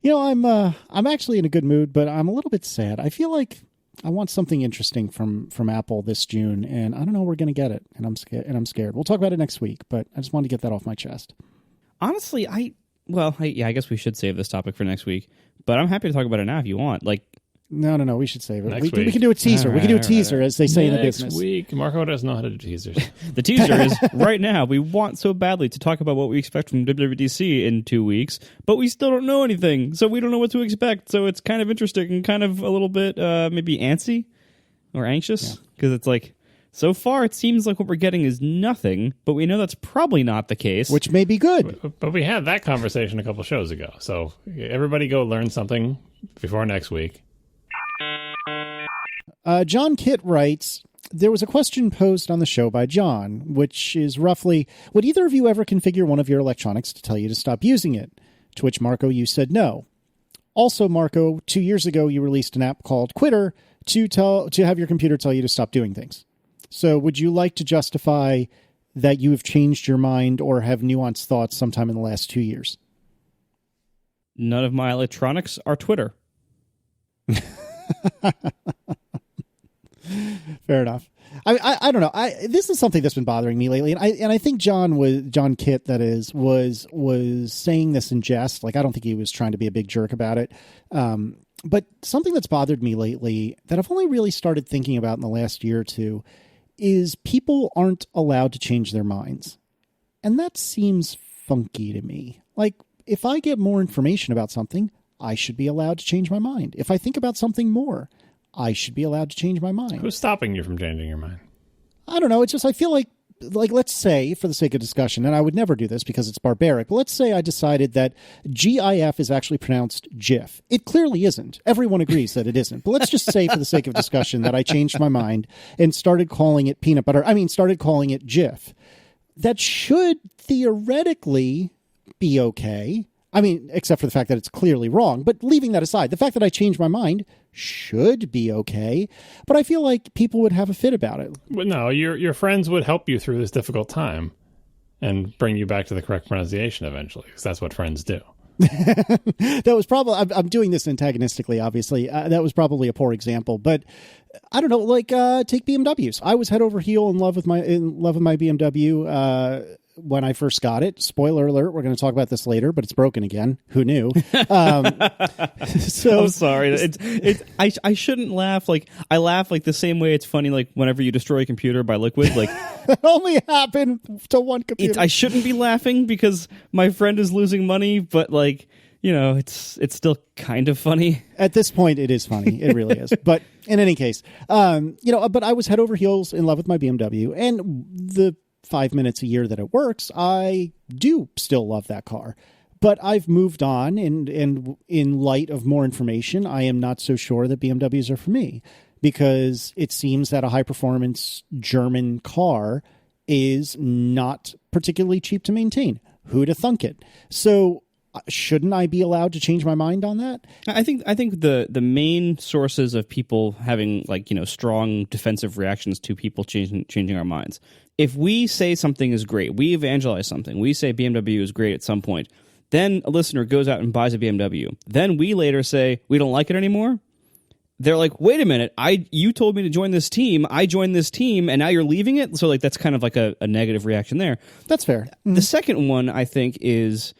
I'm actually in a good mood, but I'm a little bit sad. I feel like I want something interesting from Apple this June, and I don't know where we're going to get it, and I'm scared. We'll talk about it next week, but I just wanted to get that off my chest. Honestly, I guess we should save this topic for next week, but I'm happy to talk about it now if you want. No, we should save it. We can do a teaser. We can do a teaser, as they say in the business. Next week. Marco doesn't know how to do teasers. The teaser is right now. We want so badly to talk about what we expect from WWDC in 2 weeks, but we still don't know anything, so we don't know what to expect. So it's kind of interesting and kind of a little bit maybe antsy or anxious, because it's like, so far it seems like what we're getting is nothing, but we know that's probably not the case. Which may be good. But we had that conversation a couple shows ago, so everybody go learn something before next week. John Kitt writes, there was a question posed on the show by John, which is roughly, would either of you ever configure one of your electronics to tell you to stop using it? To which, Marco, you said no. Also, Marco, 2 years ago, you released an app called Quitter to have your computer tell you to stop doing things. So would you like to justify that you have changed your mind or have nuanced thoughts sometime in the last 2 years? None of my electronics are Twitter. Fair enough. I don't know. This is something that's been bothering me lately, and I think John Kitt, that is, was saying this in jest. Like, I don't think he was trying to be a big jerk about it. But something that's bothered me lately that I've only really started thinking about in the last year or two is people aren't allowed to change their minds, and that seems funky to me. Like, if I get more information about something, I should be allowed to change my mind. If I think about something more, I should be allowed to change my mind. Who's stopping you from changing your mind? I don't know. It's just, I feel like let's say, for the sake of discussion, and I would never do this because it's barbaric, but let's say I decided that GIF is actually pronounced GIF. It clearly isn't. Everyone agrees that it isn't. But let's just say, for the sake of discussion, that I changed my mind and started calling it peanut butter. Started calling it GIF. That should theoretically be okay. Except for the fact that it's clearly wrong. But leaving that aside, the fact that I changed my mind should be okay. But I feel like people would have a fit about it. Well, no, your friends would help you through this difficult time and bring you back to the correct pronunciation eventually, because that's what friends do. That was probably, I'm doing this antagonistically, obviously. That was probably a poor example. But I don't know, take BMWs. I was head over heel in love with my BMW when I first got it. Spoiler alert, we're going to talk about this later, but it's broken again. Who knew? So I'm sorry. I shouldn't laugh. I laugh the same way it's funny whenever you destroy a computer by liquid. That only happened to one computer. I shouldn't be laughing because my friend is losing money, but it's still kind of funny. At this point, it is funny. It really is. But in any case, but I was head over heels in love with my BMW, and the 5 minutes a year that it works, I do still love that car. But I've moved on, and in light of more information, I am not so sure that BMWs are for me, because it seems that a high-performance German car is not particularly cheap to maintain. Who'da thunk it? So shouldn't I be allowed to change my mind on that? I think the main sources of people having strong defensive reactions to people changing our minds. If we say something is great, we evangelize something, we say BMW is great at some point, then a listener goes out and buys a BMW. Then we later say we don't like it anymore. They're like, wait a minute, you told me to join this team, I joined this team, and now you're leaving it? So that's kind of a negative reaction there. That's fair. Mm-hmm. The second one, I think, is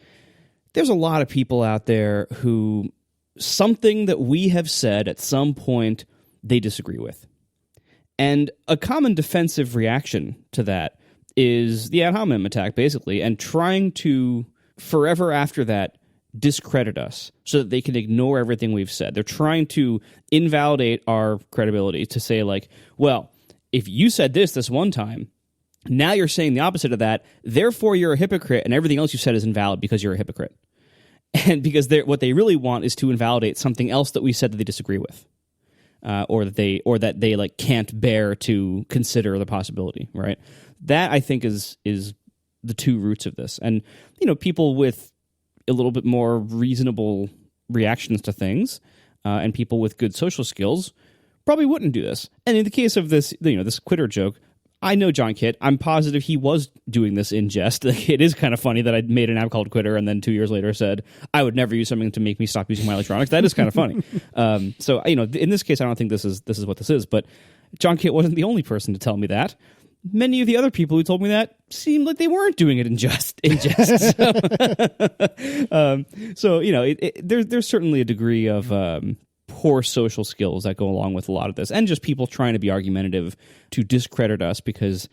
there's a lot of people out there who something that we have said at some point they disagree with. And a common defensive reaction to that is the ad hominem attack, basically, and trying to forever after that discredit us so that they can ignore everything we've said. They're trying to invalidate our credibility, to say well, if you said this one time, now you're saying the opposite of that, therefore you're a hypocrite, and everything else you said is invalid because you're a hypocrite. And because what they really want is to invalidate something else that we said that they disagree with. Or that they can't bear to consider the possibility, right? That, I think, is the two roots of this. And people with a little bit more reasonable reactions to things, and people with good social skills probably wouldn't do this. And in the case of this, this Quitter joke, I know John Kitt. I'm positive he was doing this in jest. It is kind of funny that I made an app called Quitter and then 2 years later said, I would never use something to make me stop using my electronics. That is kind of funny. So, in this case, I don't think this is what this is. But John Kitt wasn't the only person to tell me that. Many of the other people who told me that seemed like they weren't doing it in jest. So, there's certainly a degree of poor social skills that go along with a lot of this, and just people trying to be argumentative to discredit us because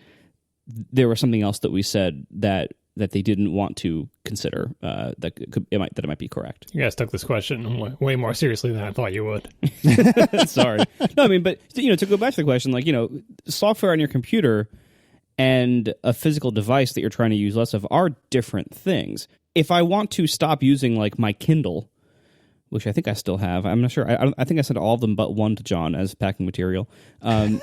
there was something else that we said that they didn't want to consider that it might be correct. You guys took this question way more seriously than I thought you would. Sorry. No, I mean, but to go back to the question, like, software on your computer and a physical device that you're trying to use less of are different things. If I want to stop using like my Kindle, which I think I still have. I'm not sure. I think I sent all of them but one to John as packing material. But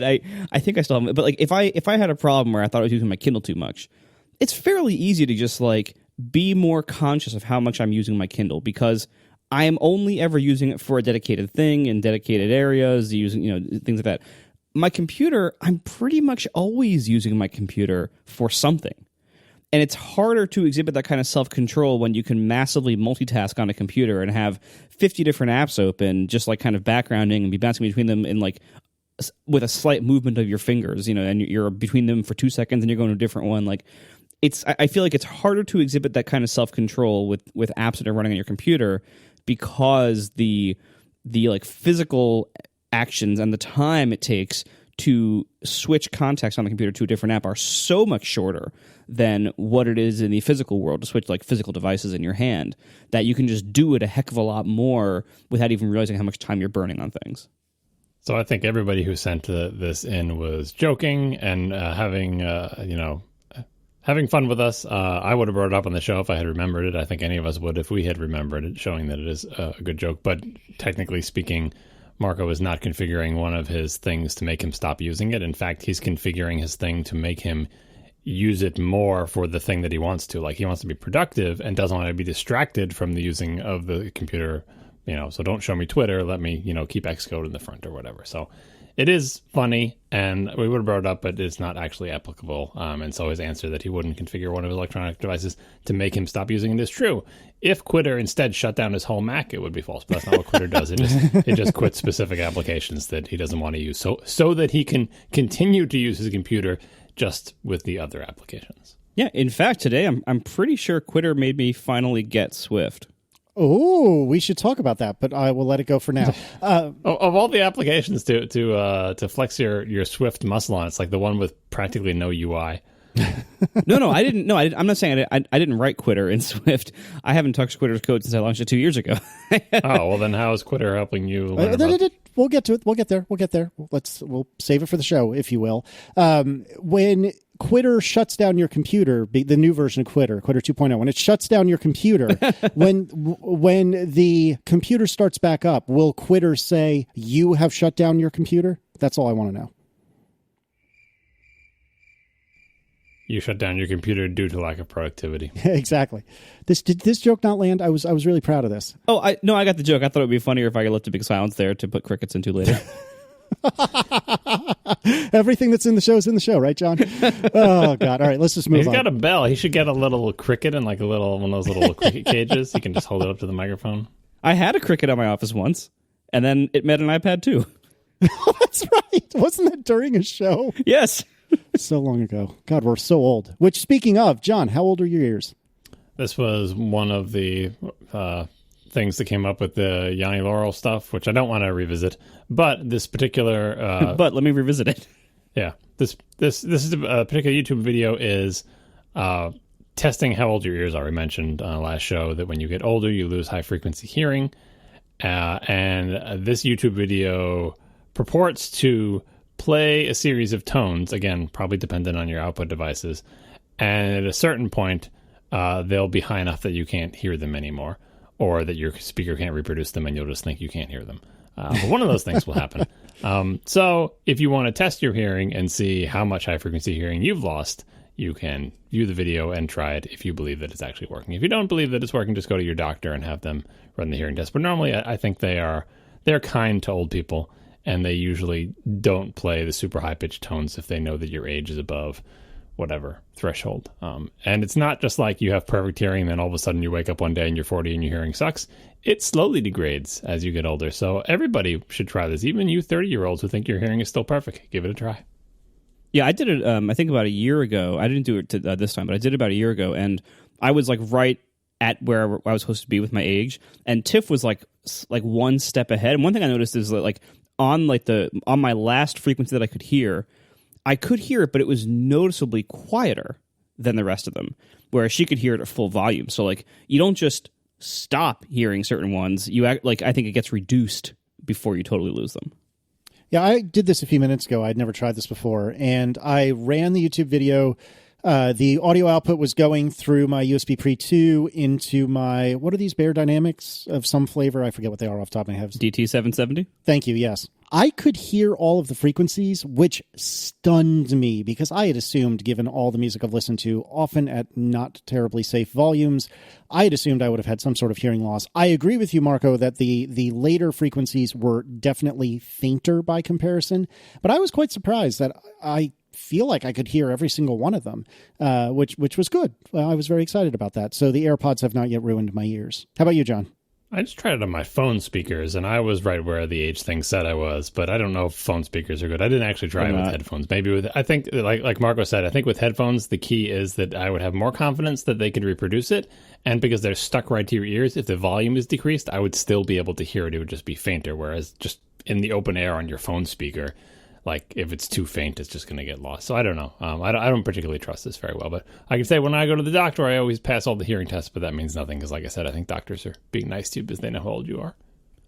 I think I still have them. But like if I had a problem where I thought I was using my Kindle too much, it's fairly easy to just like be more conscious of how much I'm using my Kindle, because I am only ever using it for a dedicated thing in dedicated areas, using things like that. My computer, I'm pretty much always using my computer for something. And it's harder to exhibit that kind of self-control when you can massively multitask on a computer and have 50 different apps open, just like kind of backgrounding and be bouncing between them in like with a slight movement of your fingers, and you're between them for 2 seconds and you're going to a different one. Like I feel like it's harder to exhibit that kind of self-control with apps that are running on your computer, because the like physical actions and the time it takes to switch context on the computer to a different app are so much shorter than what it is in the physical world to switch like physical devices in your hand, that you can just do it a heck of a lot more without even realizing how much time you're burning on things. So I think everybody who sent this in was joking and having fun with us. I would have brought it up on the show if I had remembered it. I think any of us would if we had remembered it, showing that it is a good joke. But technically speaking, Marco is not configuring one of his things to make him stop using it. In fact, he's configuring his thing to make him use it more for the thing that he wants to. Like, he wants to be productive and doesn't want to be distracted from the using of the computer. So don't show me Twitter. Let me, keep Xcode in the front or whatever. So it is funny, and we would have brought it up, but it's not actually applicable. And so his answer that he wouldn't configure one of his electronic devices to make him stop using it is true. If Quitter instead shut down his whole Mac, it would be false. But that's not what Quitter does. It just quits specific applications that he doesn't want to use, so that he can continue to use his computer just with the other applications. Yeah, in fact, today I'm pretty sure Quitter made me finally get Swift. Oh, we should talk about that, but I will let it go for now. Of all the applications to flex your Swift muscle on, it's like the one with practically no UI. No, I didn't. No, I'm not saying I didn't write Quitter in Swift. I haven't touched Quitter's code since I launched it 2 years ago. Oh, well, then how is Quitter helping you learn about... We'll get to it. We'll get there. We'll save it for the show, if you will. When Quitter shuts down your computer, the new version of Quitter 2.0, when it shuts down your computer, when the computer starts back up, will Quitter say, you have shut down your computer? That's all I want to know. You shut down your computer due to lack of productivity. Exactly. Did this joke not land? I was really proud of this. Oh, I got the joke. I thought it would be funnier if I left a big silence there to put crickets into later. Everything that's in the show is in the show, right, John? Oh, God. All right, let's just move on. He's got a bell. He should get a little cricket and like one of those little cricket cages. He can just hold it up to the microphone. I had a cricket at my office once, and then it met an iPad too. Oh, that's right. Wasn't that during a show? Yes. So long ago. God, we're so old. Which, speaking of, John, how old are your ears? This was one of the things that came up with the Yanni Laurel stuff, which I don't want to revisit. But this particular... but let me revisit it. Yeah. This is a particular YouTube video is testing how old your ears are. We mentioned on the last show that when you get older, you lose high-frequency hearing. And this YouTube video purports to play a series of tones, again, probably dependent on your output devices, and at a certain point, they'll be high enough that you can't hear them anymore, or that your speaker can't reproduce them and you'll just think you can't hear them. But one of those things will happen. So if you want to test your hearing and see how much high-frequency hearing you've lost, you can view the video and try it if you believe that it's actually working. If you don't believe that it's working, just go to your doctor and have them run the hearing test. But normally, I think they're kind to old people, and they usually don't play the super high-pitched tones if they know that your age is above whatever threshold. And it's not just like you have perfect hearing and then all of a sudden you wake up one day and you're 40 and your hearing sucks. It slowly degrades as you get older. So everybody should try this. Even you 30-year-olds who think your hearing is still perfect, give it a try. Yeah, I did it, I think about a year ago. I didn't do it this time, but I did it about a year ago, and I was like right at where I was supposed to be with my age, and Tiff was like one step ahead. And one thing I noticed is that like on my last frequency that I could hear it, but it was noticeably quieter than the rest of them, whereas she could hear it at full volume. So like you don't just stop hearing certain ones. You act like, I think it gets reduced before you totally lose them. Yeah, I did this a few minutes ago. I'd never tried this before, and I ran the YouTube video. The audio output was going through my USB Pre 2 into my, what are these, Bear Dynamics of some flavor? I forget what they are off the top of my head. DT770? Thank you, yes. I could hear all of the frequencies, which stunned me because I had assumed, given all the music I've listened to, often at not terribly safe volumes, I had assumed I would have had some sort of hearing loss. I agree with you, Marco, that the later frequencies were definitely fainter by comparison, but I was quite surprised that I feel like I could hear every single one of them, which was good. I was very excited about that. So the AirPods have not yet ruined my ears. How about you, John? I just tried it on my phone speakers, and I was right where the age thing said I was, but I don't know if phone speakers are good. I didn't actually try it with headphones. Maybe with, I think, like Marco said, I think with headphones, the key is that I would have more confidence that they could reproduce it, and because they're stuck right to your ears, if the volume is decreased, I would still be able to hear it. It would just be fainter, whereas just in the open air on your phone speaker, like if it's too faint, it's just going to get lost. So I don't know. I don't particularly trust this very well, but I can say when I go to the doctor, I always pass all the hearing tests, but that means nothing because, like I said, I think doctors are being nice to you because they know how old you are.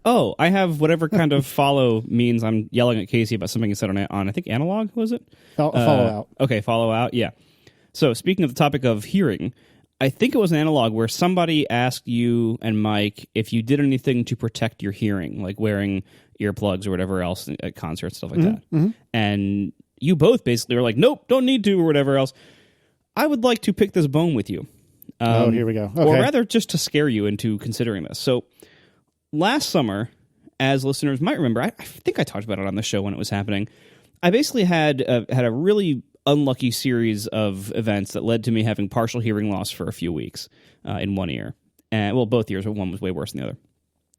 Oh, I have whatever kind of follow means I'm yelling at Casey about something he said on I think Analog, was it? Follow out. Okay, follow out, yeah. So speaking of the topic of hearing, I think it was an Analog where somebody asked you and Mike if you did anything to protect your hearing, like wearing earplugs or whatever else at concerts, stuff like that. Mm-hmm. And you both basically were like, nope, don't need to, or whatever else. I would like to pick this bone with you. Here we go. Okay. Or rather, just to scare you into considering this. So last summer, as listeners might remember, I think I talked about it on the show when it was happening. I basically had a really unlucky series of events that led to me having partial hearing loss for a few weeks in one ear. And well, both ears, but one was way worse than the other.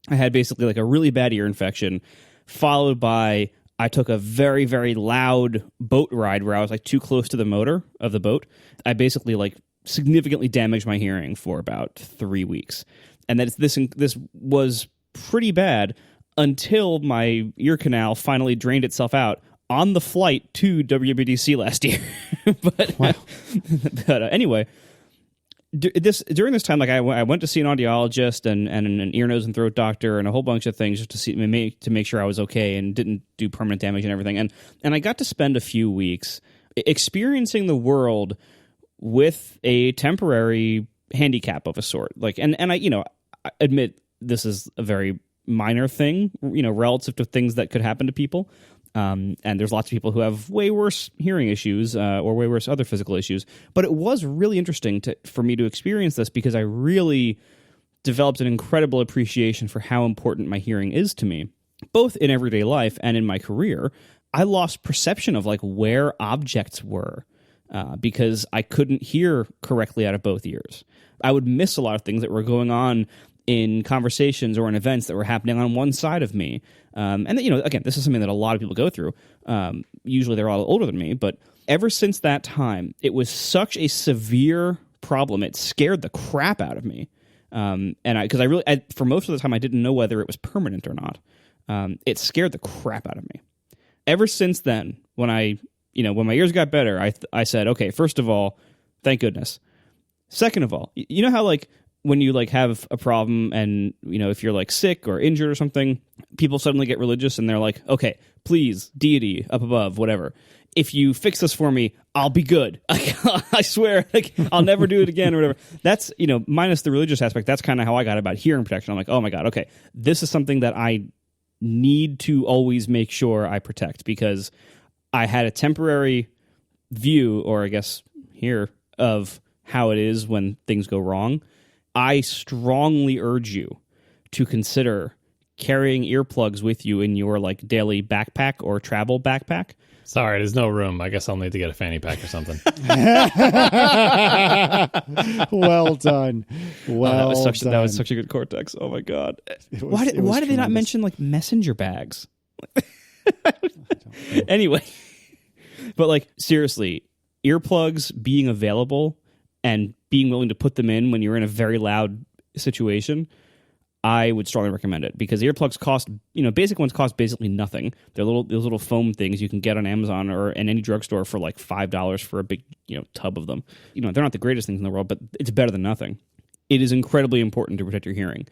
I had basically like a really bad ear infection, followed by I took a very, very loud boat ride where I was like too close to the motor of the boat. I basically like significantly damaged my hearing for about 3 weeks. And that this was pretty bad until my ear canal finally drained itself out on the flight to WWDC last year. but anyway, during this time, like I went to see an audiologist and an ear, nose, and throat doctor and a whole bunch of things just to make sure I was okay and didn't do permanent damage and everything. And I got to spend a few weeks experiencing the world with a temporary handicap of a sort. Like, and I admit this is a very minor thing, relative to things that could happen to people. And there's lots of people who have way worse hearing issues or way worse other physical issues. But it was really interesting for me to experience this because I really developed an incredible appreciation for how important my hearing is to me, both in everyday life and in my career. I lost perception of like where objects were because I couldn't hear correctly out of both ears. I would miss a lot of things that were going on in conversations or in events that were happening on one side of me. And, again, this is something that a lot of people go through. Usually they're all older than me, but ever since that time, it was such a severe problem. It scared the crap out of me. Because for most of the time, I didn't know whether it was permanent or not. It scared the crap out of me. Ever since then, when my ears got better, I said, okay, first of all, thank goodness. Second of all, you know how like when you like have a problem and if you're like sick or injured or something, people suddenly get religious and they're like, okay, please, deity up above, whatever. If you fix this for me, I'll be good. I swear, like I'll never do it again or whatever. That's, minus the religious aspect, that's kind of how I got about hearing protection. I'm like, oh my God, okay, this is something that I need to always make sure I protect because I had a temporary view, or I guess here, of how it is when things go wrong. I strongly urge you to consider carrying earplugs with you in your like daily backpack or travel backpack. Sorry, there's no room. I guess I'll need to get a fanny pack or something. Well done. Well, that was such a good Cortex. Oh my god! Why did they not mention like messenger bags? Anyway, but like seriously, earplugs being available and being willing to put them in when you're in a very loud situation, I would strongly recommend it, because earplugs cost, basic ones cost basically nothing. They're those little foam things you can get on Amazon or in any drugstore for like $5 for a big, tub of them. They're not the greatest things in the world, but it's better than nothing. It is incredibly important to protect your hearing.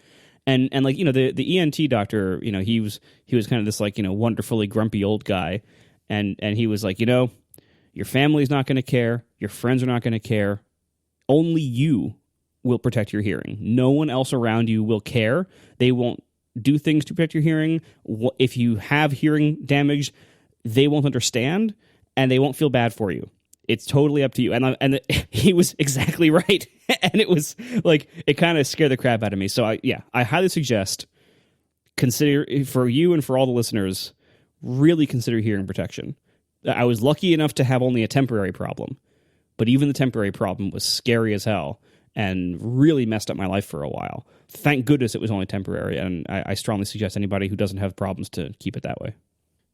And like, the ENT doctor, he was kind of this like, wonderfully grumpy old guy. And he was like, your family's not going to care. Your friends are not going to care. Only you will protect your hearing. No one else around you will care. They won't do things to protect your hearing. If you have hearing damage, they won't understand, and they won't feel bad for you. It's totally up to you. And he was exactly right. And it was like, it kind of scared the crap out of me. So I highly suggest, consider, for you and for all the listeners, really consider hearing protection. I was lucky enough to have only a temporary problem, but even the temporary problem was scary as hell and really messed up my life for a while. Thank goodness it was only temporary, and I strongly suggest anybody who doesn't have problems to keep it that way.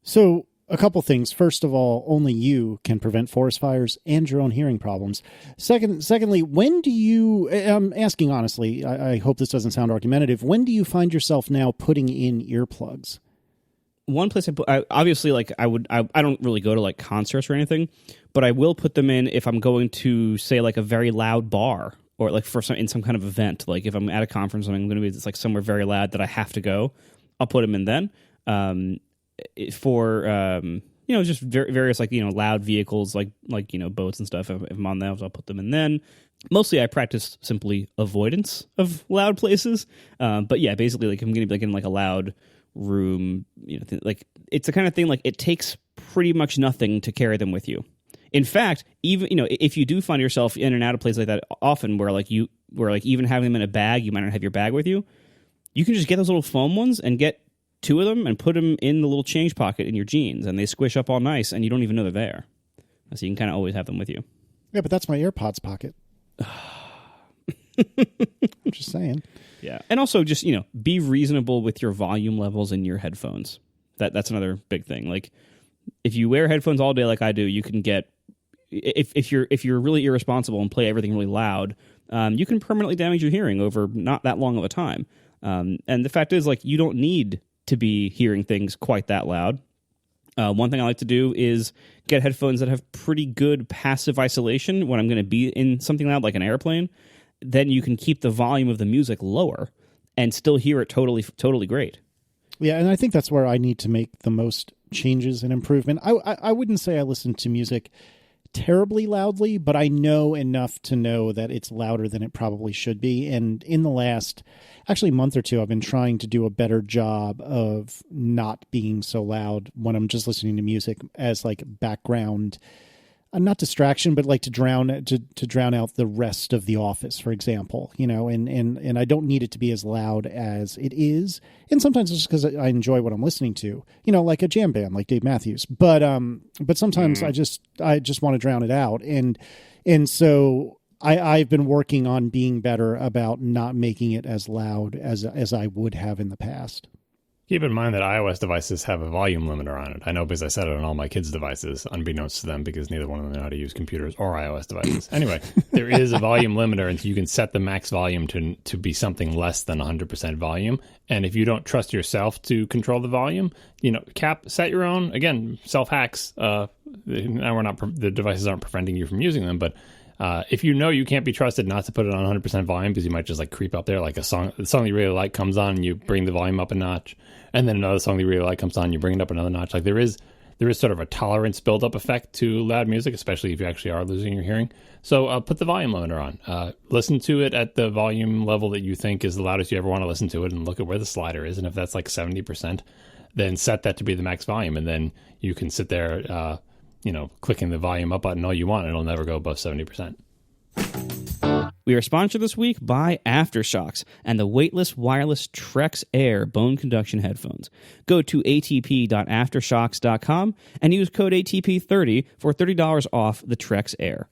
So, a couple things. First of all, only you can prevent forest fires and your own hearing problems. Secondly, when do you, I'm asking honestly, I hope this doesn't sound argumentative, when do you find yourself now putting in earplugs? One place I obviously, like, I don't really go to like concerts or anything, but I will put them in if I'm going to, say, like a very loud bar, or like in some kind of event. Like if I'm at a conference and I'm going to be like somewhere very loud that I have to go, I'll put them in then. For just various like loud vehicles like boats and stuff. If I'm on those, I'll put them in then. Mostly, I practice simply avoidance of loud places. But yeah, basically, like I'm going to be like in like a loud room. Like it's the kind of thing like it takes pretty much nothing to carry them with you. In fact, even if you do find yourself in and out of places like that often, where even having them in a bag, you might not have your bag with you. You can just get those little foam ones and get 2 of them and put them in the little change pocket in your jeans, and they squish up all nice, and you don't even know they're there. So you can kind of always have them with you. Yeah, but that's my AirPods pocket. I'm just saying. Yeah, and also just be reasonable with your volume levels in your headphones. That's another big thing. Like if you wear headphones all day, like I do, you can get if you're really irresponsible and play everything really loud, you can permanently damage your hearing over not that long of a time. And the fact is, like, you don't need to be hearing things quite that loud. One thing I like to do is get headphones that have pretty good passive isolation when I'm going to be in something loud, like an airplane. Then you can keep the volume of the music lower and still hear it totally great. Yeah, and I think that's where I need to make the most changes and improvement. I wouldn't say I listen to music terribly loudly, but I know enough to know that it's louder than it probably should be. And in the last month or two, I've been trying to do a better job of not being so loud when I'm just listening to music as like background, not distraction, but like to drown out the rest of the office, for example, and I don't need it to be as loud as it is. And sometimes it's just because I enjoy what I'm listening to, like a jam band, like Dave Matthews. But sometimes I just want to drown it out. And so I've been working on being better about not making it as loud as I would have in the past. Keep in mind that iOS devices have a volume limiter on it. I know because I set it on all my kids' devices, unbeknownst to them, because neither one of them know how to use computers or iOS devices. Anyway, there is a volume limiter, and so you can set the max volume to be something less than 100% volume. And if you don't trust yourself to control the volume, set your own, again, self-hacks. Now the devices aren't preventing you from using them, but if you can't be trusted not to put it on 100% volume because you might just like creep up there, like the song you really like comes on and you bring the volume up a notch, and then another song you really like comes on, you bring it up another notch. Like there is sort of a tolerance build-up effect to loud music, especially if you actually are losing your hearing. So put the volume limiter on. Listen to it at the volume level that you think is the loudest you ever want to listen to it, and look at where the slider is. And if that's like 70%, then set that to be the max volume, and then you can sit there clicking the volume up button all you want, and it'll never go above 70%. We are sponsored this week by Aftershokz and the weightless wireless Trex Air bone conduction headphones. Go to atp.aftershokz.com and use code ATP30 for $30 off the Trex Air.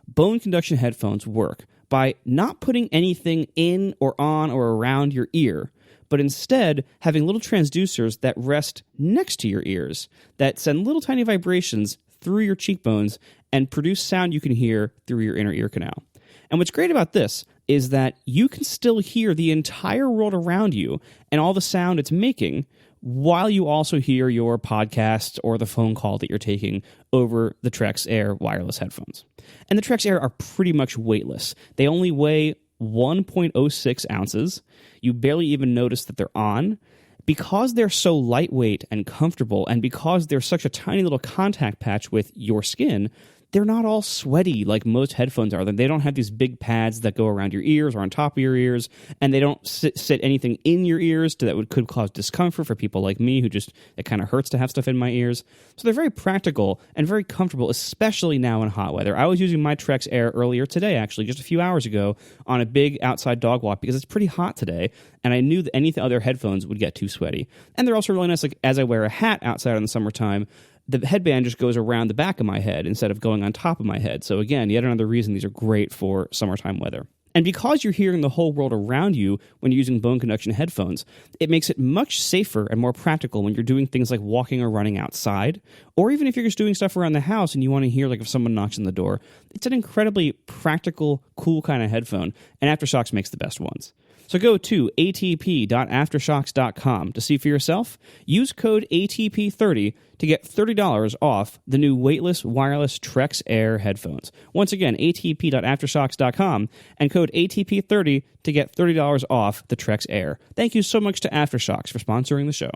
Bone conduction headphones work by not putting anything in or on or around your ear, but instead having little transducers that rest next to your ears that send little tiny vibrations through your cheekbones and produce sound you can hear through your inner ear canal. And what's great about this is that you can still hear the entire world around you and all the sound it's making while you also hear your podcast or the phone call that you're taking over the Trex Air wireless headphones. And the Trex Air are pretty much weightless. They only weigh 1.06 ounces. You barely even notice that they're on. Because they're so lightweight and comfortable, and because they're such a tiny little contact patch with your skin, they're not all sweaty like most headphones are. They don't have these big pads that go around your ears or on top of your ears, and they don't sit anything in your ears that could cause discomfort for people like me who it kind of hurts to have stuff in my ears. So they're very practical and very comfortable, especially now in hot weather. I was using my Trex Air earlier today, actually, just a few hours ago, on a big outside dog walk because it's pretty hot today, and I knew that any other headphones would get too sweaty. And they're also really nice, like as I wear a hat outside in the summertime, the headband just goes around the back of my head instead of going on top of my head. So again, yet another reason these are great for summertime weather. And because you're hearing the whole world around you when you're using bone conduction headphones, it makes it much safer and more practical when you're doing things like walking or running outside, or even if you're just doing stuff around the house and you want to hear like if someone knocks on the door. It's an incredibly practical, cool kind of headphone, and Aftershokz makes the best ones. So go to atp.aftershokz.com to see for yourself. Use code ATP30 to get $30 off the new weightless wireless Trex Air headphones. Once again, atp.aftershokz.com and code ATP30 to get $30 off the Trex Air. Thank you so much to Aftershokz for sponsoring the show.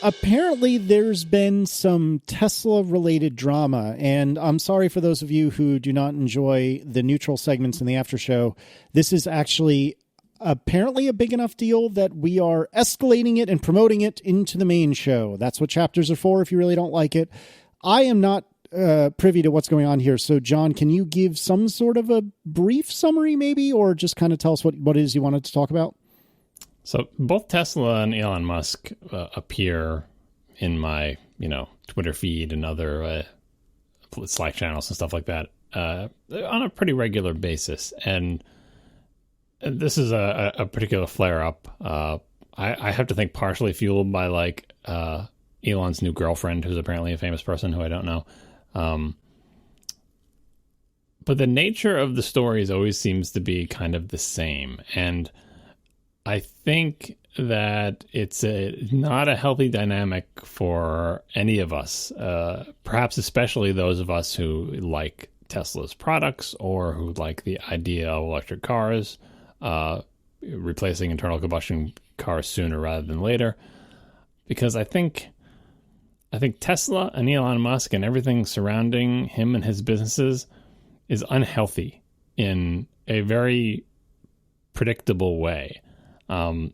Apparently, there's been some Tesla-related drama, and I'm sorry for those of you who do not enjoy the neutral segments in the after show. This is actually apparently a big enough deal that we are escalating it and promoting it into the main show. That's what chapters are for if you really don't like it. I am not privy to what's going on here, so John, can you give some sort of a brief summary maybe, or just kind of tell us what it is you wanted to talk about? So both Tesla and Elon Musk appear in my, Twitter feed and other Slack channels and stuff like that on a pretty regular basis. And this is a particular flare-up. I have to think partially fueled by Elon's new girlfriend, who's apparently a famous person who I don't know. But the nature of the stories always seems to be kind of the same. And I think that it's not a healthy dynamic for any of us, perhaps especially those of us who like Tesla's products or who like the idea of electric cars, replacing internal combustion cars sooner rather than later. Because I think Tesla and Elon Musk and everything surrounding him and his businesses is unhealthy in a very predictable way. And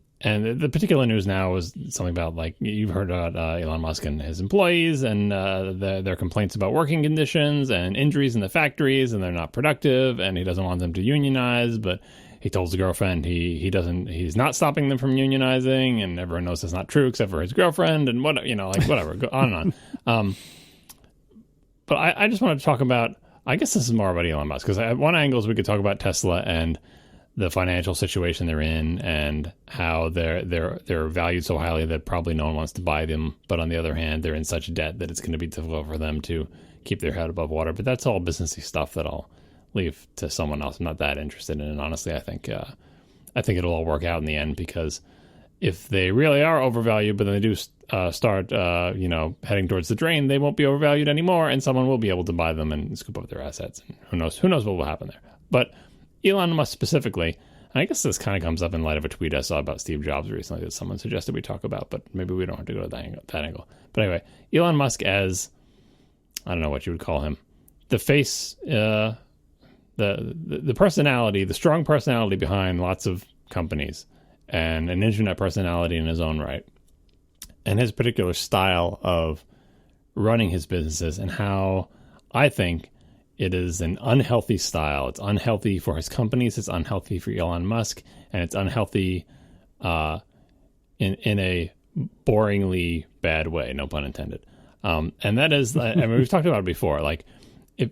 the particular news now was something about, you've heard about Elon Musk and his employees and their complaints about working conditions and injuries in the factories, and they're not productive, and he doesn't want them to unionize, but he told his girlfriend he's not stopping them from unionizing, and everyone knows that's not true except for his girlfriend, and whatever, go on and on. But I just wanted to talk about, I guess this is more about Elon Musk, because at one angle is we could talk about Tesla and the financial situation they're in and how they're valued so highly that probably no one wants to buy them. But on the other hand, they're in such debt that it's going to be difficult for them to keep their head above water. But that's all businessy stuff that I'll leave to someone else. I'm not that interested in it. And honestly, I think it'll all work out in the end, because if they really are overvalued, but then they do start heading towards the drain, they won't be overvalued anymore, and someone will be able to buy them and scoop up their assets. And who knows what will happen there. But Elon Musk specifically, and I guess this kind of comes up in light of a tweet I saw about Steve Jobs recently that someone suggested we talk about, but maybe we don't have to go to that angle. But anyway, Elon Musk as, I don't know what you would call him, the face, the personality, the strong personality behind lots of companies, and an internet personality in his own right, and his particular style of running his businesses, and how I think It is an unhealthy style. It's unhealthy for his companies. It's unhealthy for Elon Musk, and it's unhealthy in a boringly bad way. No pun intended. And that is, I mean, we've talked about it before. Like, if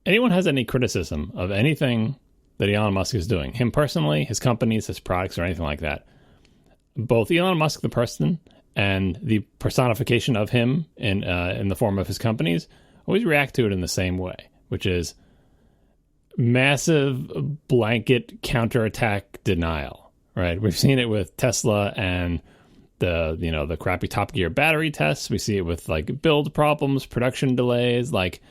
anyone has any criticism of anything that Elon Musk is doing, him personally, his companies, his products, or anything like that, both Elon Musk, the person, and the personification of him in the form of his companies, always react to it in the same way, which is massive blanket counterattack denial. Right? We've seen it with Tesla and the crappy Top Gear battery tests. We see it with like build problems, production delays. Like,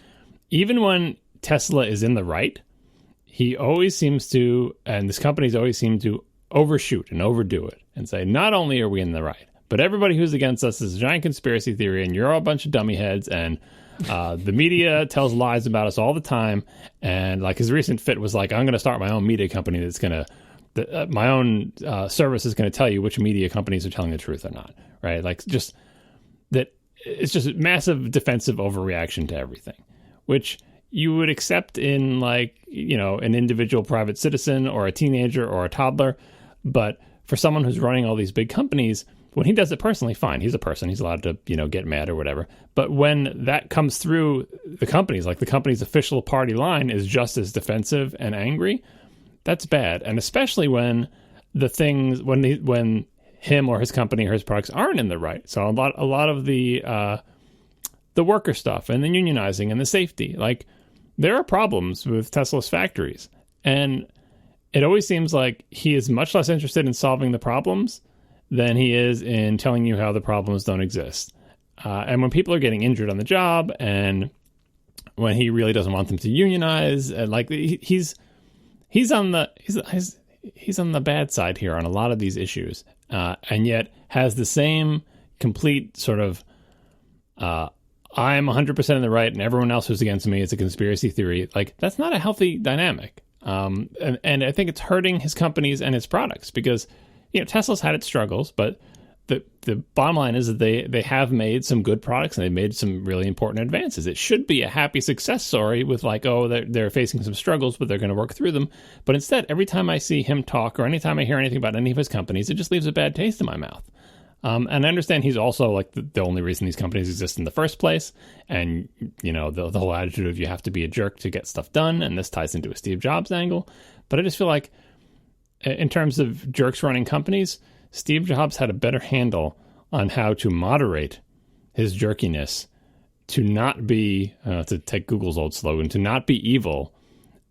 even when Tesla is in the right, he always seems to, and his companies always seem to overshoot and overdo it and say, not only are we in the right, but everybody who's against us is a giant conspiracy theory, and you're all a bunch of dummy heads, and the media tells lies about us all the time. And like, his recent fit was like, I'm going to start my own media company that's going to, my own service is going to tell you which media companies are telling the truth or not, right? Like, just that it's just massive defensive overreaction to everything, which you would accept in, like, an individual private citizen or a teenager or a toddler. But for someone who's running all these big companies, when he does it personally, fine. He's a person. He's allowed to, get mad or whatever. But when that comes through the companies, like the company's official party line is just as defensive and angry, that's bad. And especially when the things, when him or his company or his products aren't in the right. So a lot of the worker stuff and the unionizing and the safety, like, there are problems with Tesla's factories. And it always seems like he is much less interested in solving the problems than he is in telling you how the problems don't exist. And when people are getting injured on the job, and when he really doesn't want them to unionize, and like, he's on the bad side here on a lot of these issues, and yet has the same complete sort of I'm 100% in the right and everyone else who's against me is a conspiracy theory. Like, that's not a healthy dynamic. And I think it's hurting his companies and his products, because Tesla's had its struggles, but the bottom line is that they have made some good products and they've made some really important advances. It should be a happy success story with, like, oh, they're facing some struggles, but they're going to work through them. But instead, every time I see him talk or anytime I hear anything about any of his companies, it just leaves a bad taste in my mouth. And I understand he's also, like, the only reason these companies exist in the first place. And, the whole attitude of you have to be a jerk to get stuff done. And this ties into a Steve Jobs angle. But I just feel like, in terms of jerks running companies, Steve Jobs had a better handle on how to moderate his jerkiness to not be, to take Google's old slogan, to not be evil.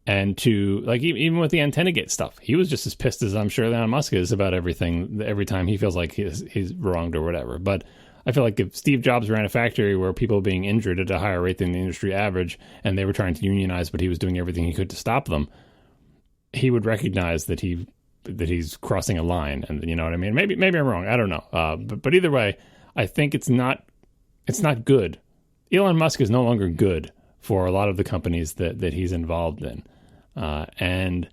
And to, like, even with the AntennaGate stuff, he was just as pissed as I'm sure Elon Musk is about everything, every time he feels like he's wronged or whatever. But I feel like if Steve Jobs ran a factory where people were being injured at a higher rate than the industry average, and they were trying to unionize, but he was doing everything he could to stop them, he would recognize that he's crossing a line. And you know what I mean? Maybe I'm wrong. I don't know. But either way, I think it's not good. Elon Musk is no longer good for a lot of the companies that he's involved in. And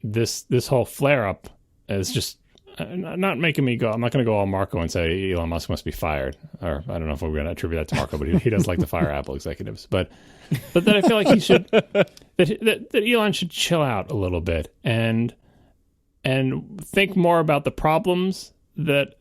this whole flare up is just not making me go. I'm not going to go all Marco and say Elon Musk must be fired, or I don't know if we're going to attribute that to Marco, but he does like to fire Apple executives. But then I feel like he should that Elon should chill out a little bit and think more about the problems that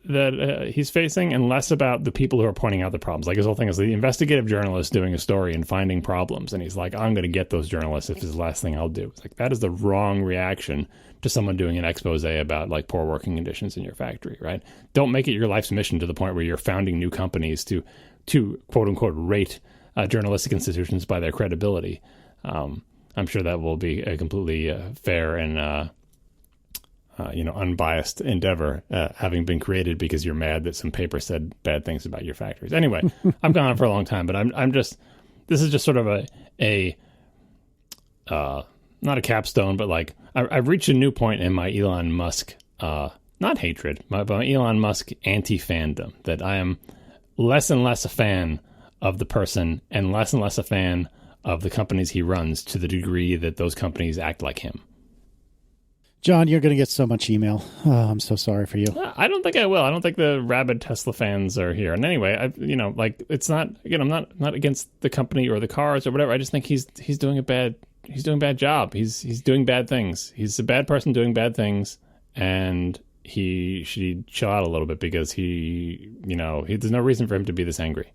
he's facing, and less about the people who are pointing out the problems. Like, his whole thing is the investigative journalist doing a story and finding problems, and he's like, I'm going to get those journalists if it's the last thing I'll do. It's like, that is the wrong reaction to someone doing an expose about, like, poor working conditions in your factory, right? Don't make it your life's mission to the point where you're founding new companies to quote unquote rate journalistic institutions by their credibility. I'm sure that will be a completely fair and unbiased endeavor, having been created because you're mad that some paper said bad things about your factories. Anyway, I've gone on for a long time, but this is just sort of a not a capstone, but like I've reached a new point in my Elon Musk, not hatred, but my Elon Musk anti-fandom, that I am less and less a fan of the person and less a fan of the companies he runs, to the degree that those companies act like him. John, you're going to get so much email. Oh, I'm so sorry for you. I don't think I will. I don't think the rabid Tesla fans are here. And anyway, it's not, again, I'm not against the company or the cars or whatever. I just think he's doing a bad job. He's doing bad things. He's a bad person doing bad things, and he should chill out a little bit because there's no reason for him to be this angry.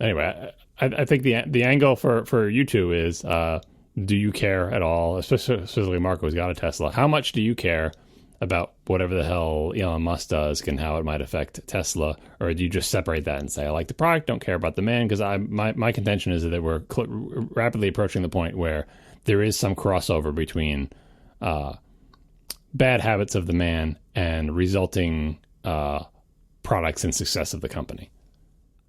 Anyway, I think the angle for you two is, do you care at all, especially Marco, who's got a Tesla? How much do you care about whatever the hell Elon Musk does and how it might affect Tesla? Or do you just separate that and say, I like the product, don't care about the man? Because my contention is that we're rapidly approaching the point where there is some crossover between bad habits of the man and resulting products and success of the company.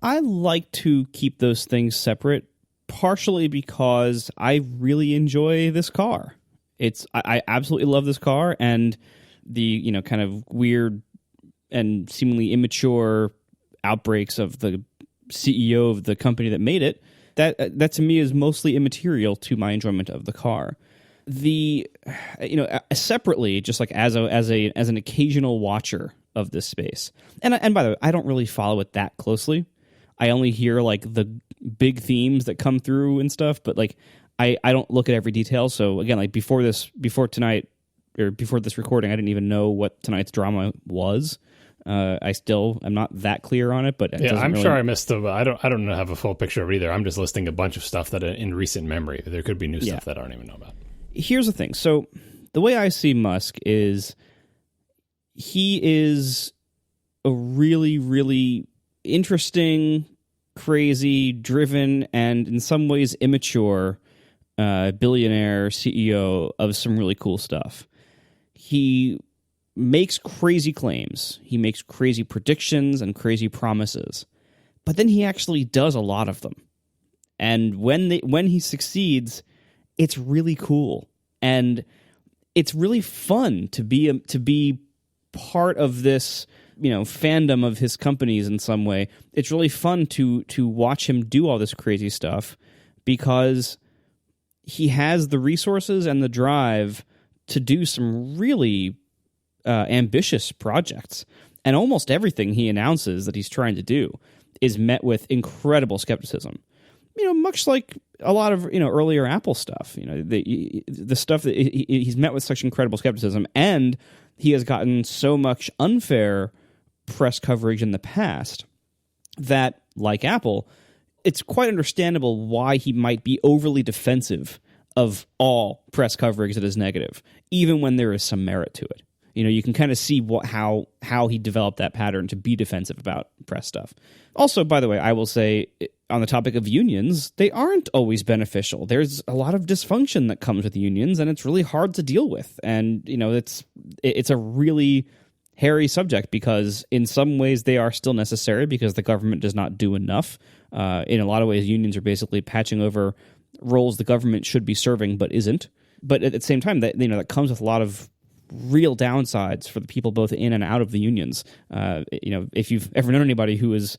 I like to keep those things separate, partially because I really enjoy this car. I absolutely love this car, and the kind of weird and seemingly immature outbreaks of the CEO of the company that made it, that to me is mostly immaterial to my enjoyment of the car. Separately, just like as an occasional watcher of this space, and by the way, I don't really follow it that closely. I only hear like the big themes that come through and stuff, but like I don't look at every detail. So again, like before tonight or before this recording, I didn't even know what tonight's drama was. I'm not that clear on it, but I'm sure I missed I don't have a full picture of it either. I'm just listing a bunch of stuff that in recent memory. There could be new stuff that I don't even know about. Here's the thing. So the way I see Musk is he is a really, really interesting, crazy, driven, and in some ways immature billionaire CEO of some really cool stuff. He makes crazy claims. He makes crazy predictions and crazy promises. But then he actually does a lot of them. And when he succeeds, it's really cool. And it's really fun to be part of this fandom of his companies in some way. It's really fun to watch him do all this crazy stuff because he has the resources and the drive to do some really ambitious projects. And almost everything he announces that he's trying to do is met with incredible skepticism. Much like a lot of earlier Apple stuff. The stuff that he's met with such incredible skepticism, and he has gotten so much unfair press coverage in the past that, like Apple, it's quite understandable why he might be overly defensive of all press coverage that is negative, even when there is some merit to it. You can kind of see how he developed that pattern to be defensive about press stuff. Also, by the way, I will say, on the topic of unions, they aren't always beneficial. There's a lot of dysfunction that comes with unions, and it's really hard to deal with. And it's a really hairy subject because in some ways they are still necessary because the government does not do enough. In a lot of ways, unions are basically patching over roles the government should be serving but isn't. But at the same time, that comes with a lot of real downsides for the people both in and out of the unions. If you've ever known anybody who has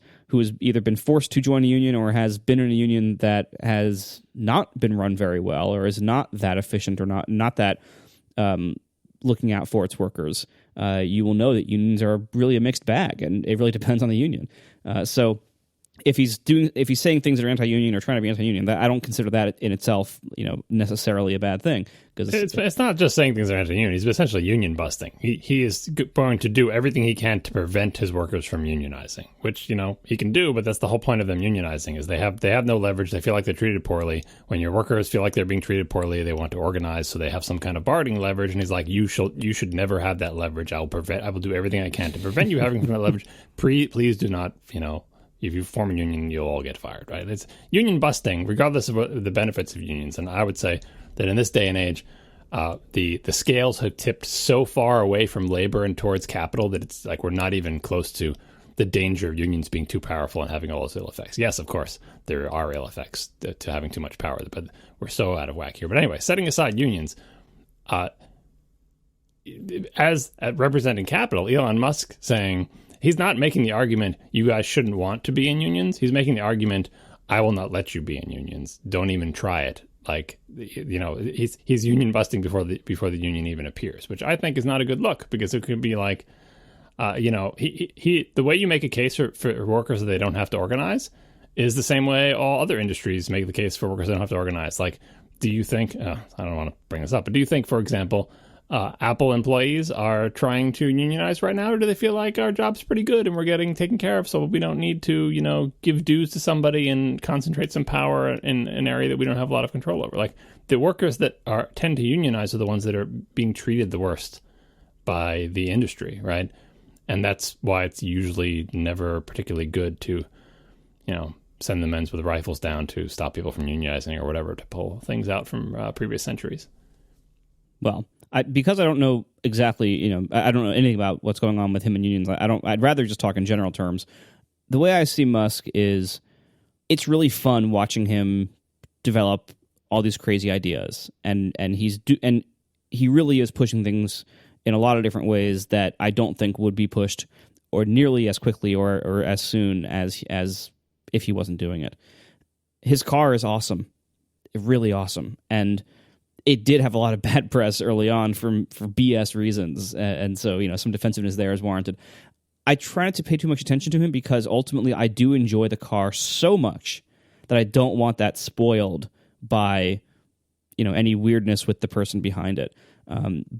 either been forced to join a union or has been in a union that has not been run very well or is not that efficient or not that looking out for its workers, you will know that unions are really a mixed bag, and it really depends on the union. So if he's saying things that are anti-union or trying to be anti-union, I don't consider that in itself, necessarily a bad thing. Because it's not just saying things are anti-union; he's essentially union busting. He is going to do everything he can to prevent his workers from unionizing, which he can do. But that's the whole point of them unionizing: is they have no leverage. They feel like they're treated poorly. When your workers feel like they're being treated poorly, they want to organize, so they have some kind of bargaining leverage. And he's like, you should never have that leverage. I will do everything I can to prevent you having that leverage. Please do not, if you form a union, you'll all get fired, right? It's union busting, regardless of the benefits of unions. And I would say that in this day and age, the scales have tipped so far away from labor and towards capital that it's like we're not even close to the danger of unions being too powerful and having all those ill effects. Yes, of course, there are ill effects to having too much power, but we're so out of whack here. But anyway, setting aside unions, as representing capital, Elon Musk saying, he's not making the argument you guys shouldn't want to be in unions. He's making the argument, I will not let you be in unions. Don't even try it. Like, he's union busting before the union even appears, which I think is not a good look, because it could be like, the way you make a case for workers that they don't have to organize is the same way all other industries make the case for workers that don't have to organize. Like, do you think, I don't want to bring this up, but do you think, for example, Apple employees are trying to unionize right now, or do they feel like our job's pretty good and we're getting taken care of, so we don't need to, give dues to somebody and concentrate some power in an area that we don't have a lot of control over? Like, the workers that tend to unionize are the ones that are being treated the worst by the industry, right? And that's why it's usually never particularly good to, send the men's with rifles down to stop people from unionizing or whatever, to pull things out from previous centuries. Well, because I don't know exactly, I don't know anything about what's going on with him and unions. I'd rather just talk in general terms. The way I see Musk is, it's really fun watching him develop all these crazy ideas, and he really is pushing things in a lot of different ways that I don't think would be pushed or nearly as quickly or as soon as if he wasn't doing it. His car is awesome, really awesome, and it did have a lot of bad press early on for BS reasons, and so some defensiveness there is warranted. I try not to pay too much attention to him, because ultimately I do enjoy the car so much that I don't want that spoiled by any weirdness with the person behind it.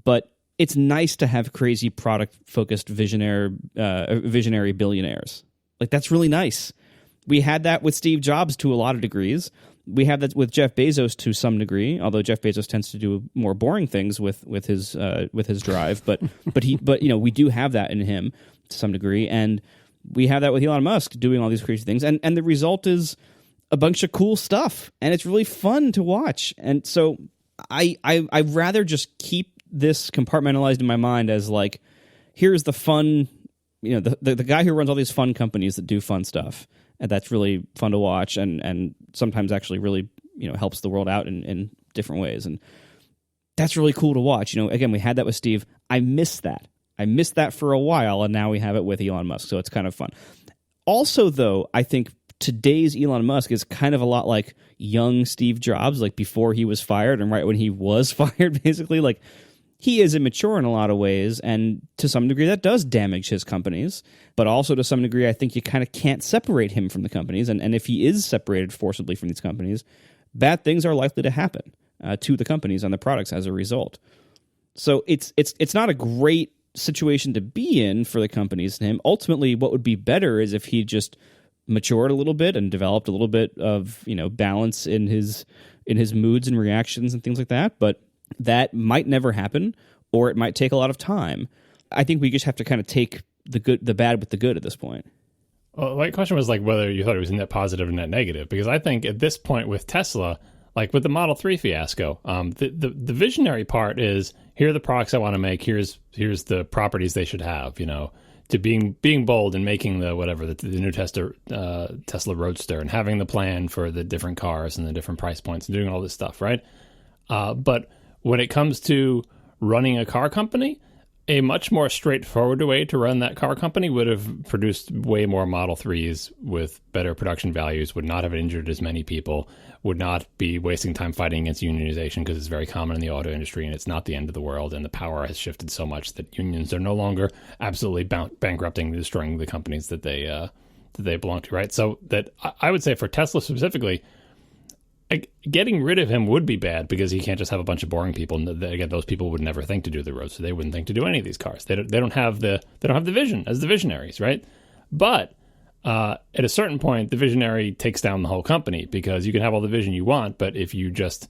But it's nice to have crazy product-focused visionary billionaires. Like, that's really nice. We had that with Steve Jobs to a lot of degrees. We have that with Jeff Bezos to some degree, although Jeff Bezos tends to do more boring things with his drive. But we do have that in him to some degree, and we have that with Elon Musk doing all these crazy things, and the result is a bunch of cool stuff, and it's really fun to watch. And so I'd rather just keep this compartmentalized in my mind as like, here's the fun, the guy who runs all these fun companies that do fun stuff, and that's really fun to watch, and sometimes actually really helps the world out in different ways, and that's really cool to watch. Again, we had that with Steve. I missed that for a while, and now we have it with Elon Musk, so it's kind of fun. Also, though, I think today's Elon Musk is kind of a lot like young Steve Jobs, like before he was fired and right when he was fired, basically. Like, he is immature in a lot of ways, and to some degree that does damage his companies, but also to some degree I think you kind of can't separate him from the companies, and if he is separated forcibly from these companies, bad things are likely to happen to the companies and the products as a result. So it's not a great situation to be in for the companies and him. Ultimately, what would be better is if he just matured a little bit and developed a little bit of balance in his moods and reactions and things like that, but that might never happen, or it might take a lot of time. I think we just have to kind of take the bad with the good at this point. Well, my question was like whether you thought it was net positive or net negative, because I think at this point with Tesla, like with the Model 3 fiasco, the visionary part is, here are the products I want to make, here's the properties they should have, to being bold and making the new Tesla Roadster, and having the plan for the different cars and the different price points and doing all this stuff, right? But when it comes to running a car company, a much more straightforward way to run that car company would have produced way more Model 3s with better production values, would not have injured as many people, would not be wasting time fighting against unionization, because it's very common in the auto industry and it's not the end of the world, and the power has shifted so much that unions are no longer absolutely bankrupting, destroying the companies that they belong to, right? So that I would say for Tesla specifically, getting rid of him would be bad, because he can't just have a bunch of boring people. And again, those people would never think to do the road, so they wouldn't think to do any of these cars. They don't have the vision as the visionaries, right? But at a certain point, the visionary takes down the whole company, because you can have all the vision you want, but if you just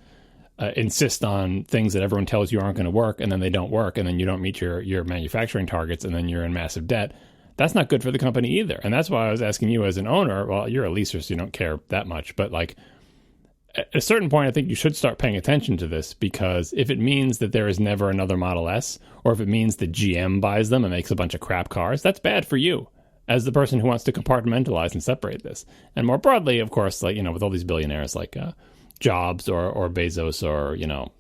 insist on things that everyone tells you aren't going to work, and then they don't work, and then you don't meet your manufacturing targets, and then you're in massive debt, that's not good for the company either. And that's why I was asking you as an owner. Well, you're a leaser, so you don't care that much, but like, at a certain point, I think you should start paying attention to this, because if it means that there is never another Model S, or if it means that GM buys them and makes a bunch of crap cars, that's bad for you as the person who wants to compartmentalize and separate this. And more broadly, of course, like, with all these billionaires like Jobs or Bezos or,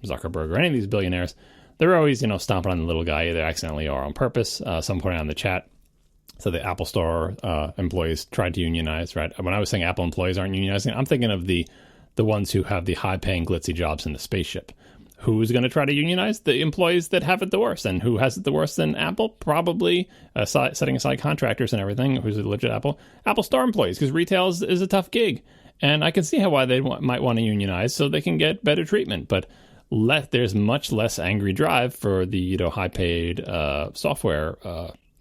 Zuckerberg or any of these billionaires, they're always, stomping on the little guy, either accidentally or on purpose. Some point out in the chat, so the Apple Store employees tried to unionize, right? When I was saying Apple employees aren't unionizing, I'm thinking of the the ones who have the high-paying, glitzy jobs in the spaceship. Who's going to try to unionize? The employees that have it the worst. And who has it the worst than Apple? Probably, setting aside contractors and everything, who's a legit Apple Store employees, because retail is a tough gig. And I can see why they might want to unionize so they can get better treatment. But there's much less angry drive for the high-paid software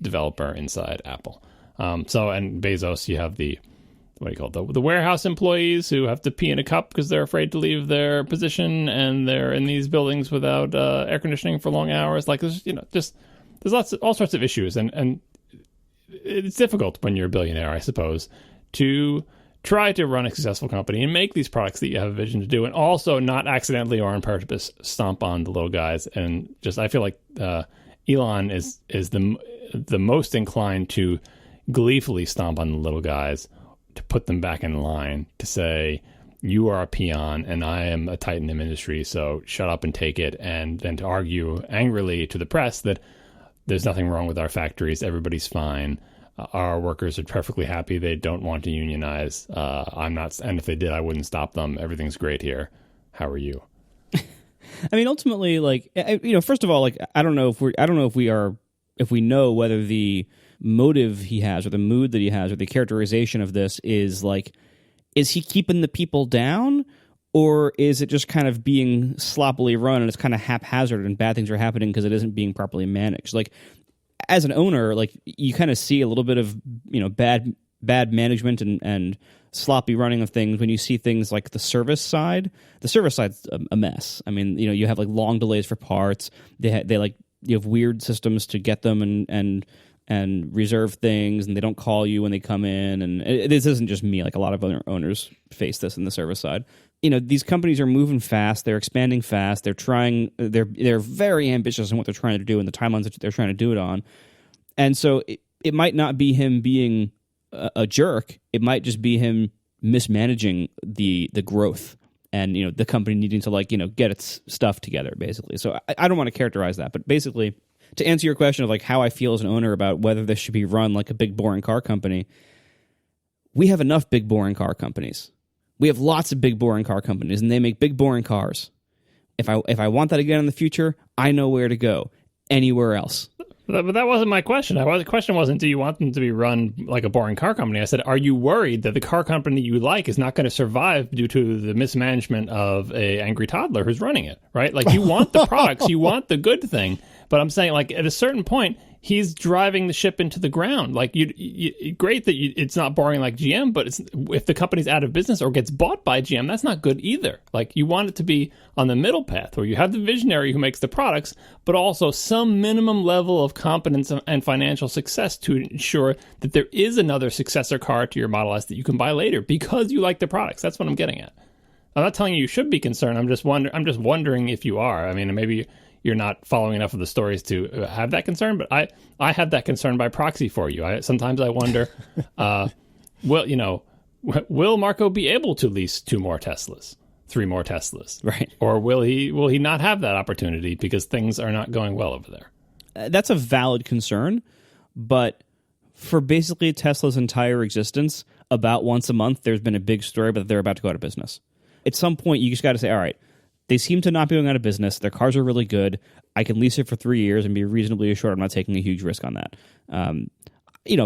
developer inside Apple. And Bezos, you have the warehouse employees who have to pee in a cup because they're afraid to leave their position, and they're in these buildings without air conditioning for long hours. Like there's all sorts of issues, and it's difficult when you're a billionaire, I suppose, to try to run a successful company and make these products that you have a vision to do, and also not accidentally or on purpose stomp on the little guys. And I feel like Elon is the most inclined to gleefully stomp on the little guys, to put them back in line, to say, you are a peon and I am a titan in the industry, so shut up and take it. And then to argue angrily to the press that there's nothing wrong with our factories, everybody's fine, our workers are perfectly happy, they don't want to unionize, and if they did, I wouldn't stop them, everything's great here. How are you? I mean, ultimately, first of all, I don't know if we know whether the motive he has or the mood that he has or the characterization of this is he keeping the people down, or is it just kind of being sloppily run and it's kind of haphazard and bad things are happening because it isn't being properly managed? As an owner, you kind of see a little bit of bad management and sloppy running of things when you see things like the service side. The service side's a mess. I mean, you have long delays for parts. You have weird systems to get them and reserve things, and they don't call you when they come in. And this isn't just me. A lot of other owners face this in the service side. These companies are moving fast. They're expanding fast. They're trying. They're very ambitious in what they're trying to do and the timelines that they're trying to do it on. And so it might not be him being a jerk. It might just be him mismanaging the growth and the company needing to get its stuff together, basically. So I don't want to characterize that, but basically, to answer your question of how I feel as an owner about whether this should be run like a big boring car company, we have enough big boring car companies. We have lots of big boring car companies, and they make big boring cars. If I want that again in the future, I know where to go. Anywhere else. But that wasn't my question. The question wasn't, do you want them to be run like a boring car company? I said, are you worried that the car company you like is not going to survive due to the mismanagement of a angry toddler who's running it, right? You want the products, you want the good thing. But I'm saying, at a certain point, he's driving the ship into the ground. Great that it's not boring like GM, but if the company's out of business or gets bought by GM, that's not good either. You want it to be on the middle path where you have the visionary who makes the products, but also some minimum level of competence and financial success to ensure that there is another successor car to your Model S that you can buy later because you like the products. That's what I'm getting at. I'm not telling you should be concerned. I'm just wondering if you are. I mean, maybe you're not following enough of the stories to have that concern, but I have that concern by proxy for you. Sometimes I wonder, will Marco be able to lease 2 more Teslas, 3 more Teslas, right? Or will he not have that opportunity because things are not going well over there? That's a valid concern, but for basically Tesla's entire existence, about once a month, there's been a big story about they're about to go out of business. At some point, you just got to say, all right, they seem to not be going out of business. Their cars are really good. I can lease it for 3 years and be reasonably assured I'm not taking a huge risk on that.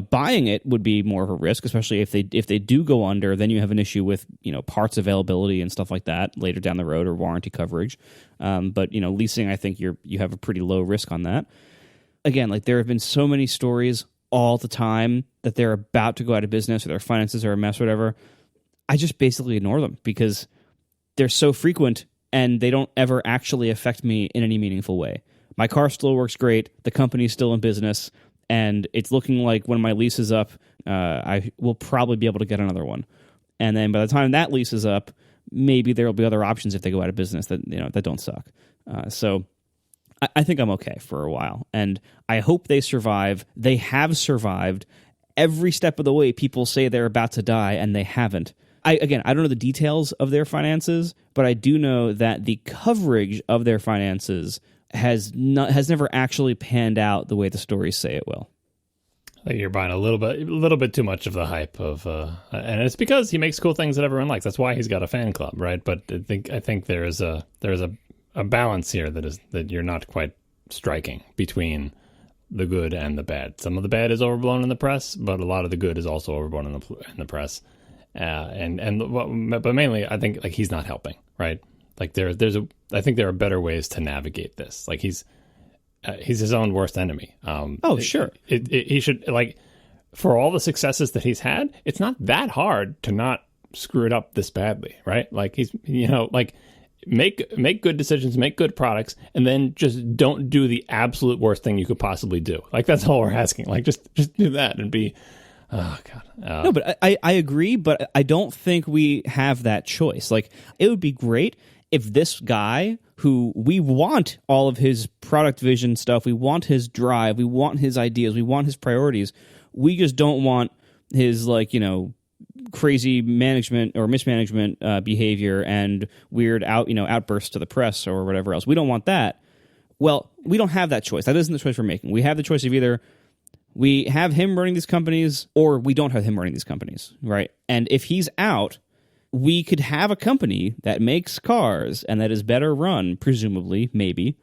Buying it would be more of a risk, especially if they do go under. Then you have an issue with parts availability and stuff like that later down the road, or warranty coverage. But leasing, I think you have a pretty low risk on that. Again, there have been so many stories all the time that they're about to go out of business or their finances are a mess or whatever. I just basically ignore them because they're so frequent and they don't ever actually affect me in any meaningful way. My car still works great. The company's still in business. And it's looking like when my lease is up, I will probably be able to get another one. And then by the time that lease is up, maybe there will be other options if they go out of business that that don't suck. So I think I'm okay for a while. And I hope they survive. They have survived. Every step of the way, people say they're about to die, and they haven't. I don't know the details of their finances, but I do know that the coverage of their finances has never actually panned out the way the stories say it will. I think you're buying a little bit too much of the hype of, and it's because he makes cool things that everyone likes. That's why he's got a fan club, right? But I think there's a balance here that you're not quite striking between the good and the bad. Some of the bad is overblown in the press, but a lot of the good is also overblown in the press. But mainly, I think like he's not helping, right? Like I think there are better ways to navigate this. Like he's his own worst enemy. Sure. He should, like, for all the successes that he's had, it's not that hard to not screw it up this badly, right? Like he's, like make good decisions, make good products, and then just don't do the absolute worst thing you could possibly do. Like that's all we're asking. Like just do that and be, oh God. No, but I agree, but I don't think we have that choice. Like it would be great if this guy, who we want all of his product vision stuff, we want his drive, we want his ideas, we want his priorities, we just don't want his, like, crazy management or mismanagement behavior and weird outbursts to the press or whatever else. We don't want that. Well, we don't have that choice. That isn't the choice we're making. We have the choice of either we have him running these companies or we don't have him running these companies, right? And if he's out, we could have a company that makes cars and that is better run, presumably, maybe.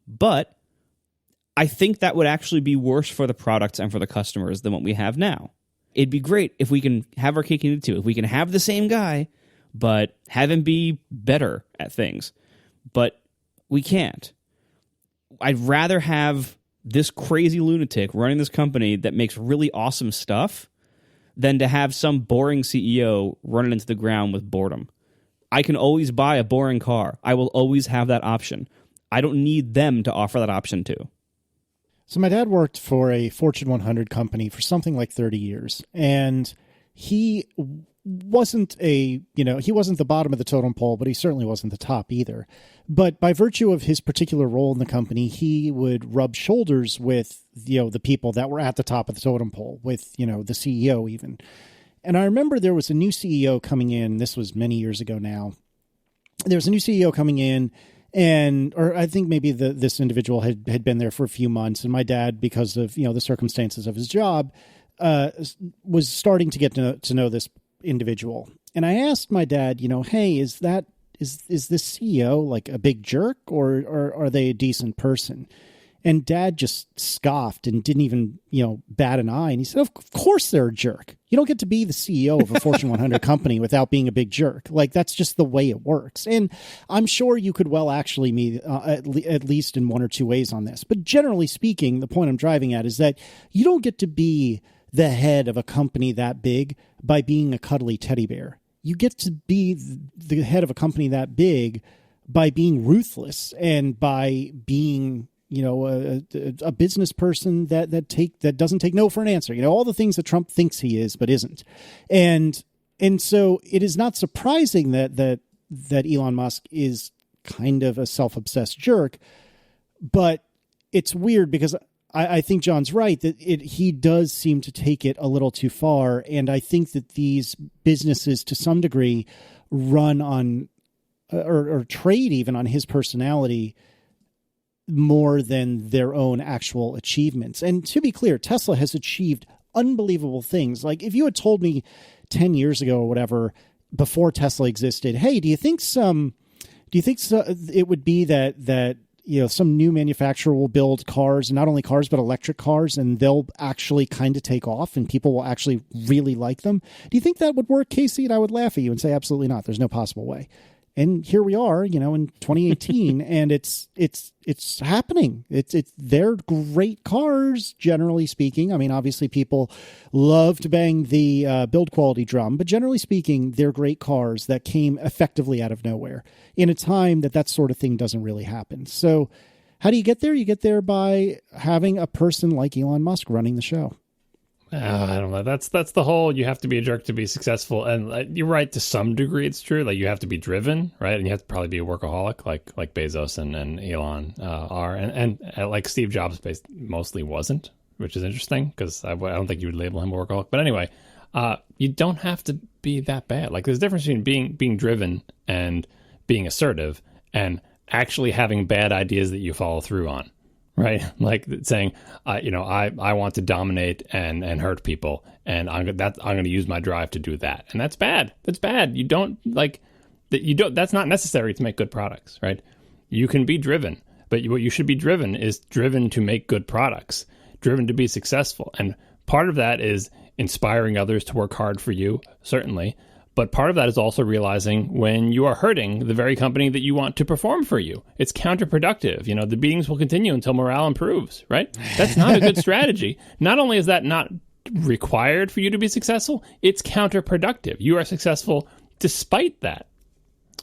But I think that would actually be worse for the products and for the customers than what we have now. It'd be great if we can have our cake and eat it too. If we can have the same guy, but have him be better at things. But we can't. I'd rather have this crazy lunatic running this company that makes really awesome stuff than to have some boring CEO running into the ground with boredom. I can always buy a boring car. I will always have that option. I don't need them to offer that option too. So my dad worked for a Fortune 100 company for something like 30 years, and he wasn't he wasn't the bottom of the totem pole, but he certainly wasn't the top either. But by virtue of his particular role in the company, he would rub shoulders with, the people that were at the top of the totem pole, with, the CEO even. And I remember there was a new CEO coming in. This was many years ago now. There was a new CEO coming in, or I think maybe this individual had been there for a few months, and my dad, because of, the circumstances of his job, was starting to get to know this individual. And I asked my dad, hey, is this CEO like a big jerk, or are they a decent person? And Dad just scoffed and didn't even, bat an eye. And he said, of course they're a jerk. You don't get to be the CEO of a Fortune 100 company without being a big jerk. Like, that's just the way it works. And I'm sure you could well actually meet at least in one or two ways on this. But generally speaking, the point I'm driving at is that you don't get to be the head of a company that big by being a cuddly teddy bear. You get to be the head of a company that big by being ruthless and by being, a business person that doesn't take no for an answer. All the things that Trump thinks he is but isn't. And so it is not surprising that Elon Musk is kind of a self-obsessed jerk, but it's weird because I think John's right that he does seem to take it a little too far. And I think that these businesses to some degree run on or trade even on his personality more than their own actual achievements. And to be clear, Tesla has achieved unbelievable things. Like if you had told me 10 years ago or whatever, before Tesla existed, hey, do you think it would be that some new manufacturer will build cars, and not only cars, but electric cars, and they'll actually kind of take off and people will actually really like them? Do you think that would work, Casey? And I would laugh at you and say, absolutely not. There's no possible way. And here we are, in 2018, and it's happening. They're great cars, generally speaking. I mean, obviously people love to bang the build quality drum, but generally speaking, they're great cars that came effectively out of nowhere in a time that sort of thing doesn't really happen. So how do you get there? You get there by having a person like Elon Musk running the show. I don't know. That's the whole, you have to be a jerk to be successful. And you're right, to some degree it's true. Like you have to be driven, right? And you have to probably be a workaholic like Bezos and Elon are. And like Steve Jobs mostly wasn't, which is interesting because I don't think you would label him a workaholic. But anyway, you don't have to be that bad. Like there's a difference between being driven and being assertive and actually having bad ideas that you follow through on. right? Like saying, I want to dominate and hurt people, and I'm going to use my drive to do that, and that's bad. That's bad. You don't like that. You don't. That's not necessary to make good products, right? You can be driven, but what you should be driven is driven to make good products, driven to be successful, and part of that is inspiring others to work hard for you, certainly. But part of that is also realizing when you are hurting the very company that you want to perform for you. It's counterproductive. The beatings will continue until morale improves, right? That's not a good strategy. Not only is that not required for you to be successful, it's counterproductive. You are successful despite that.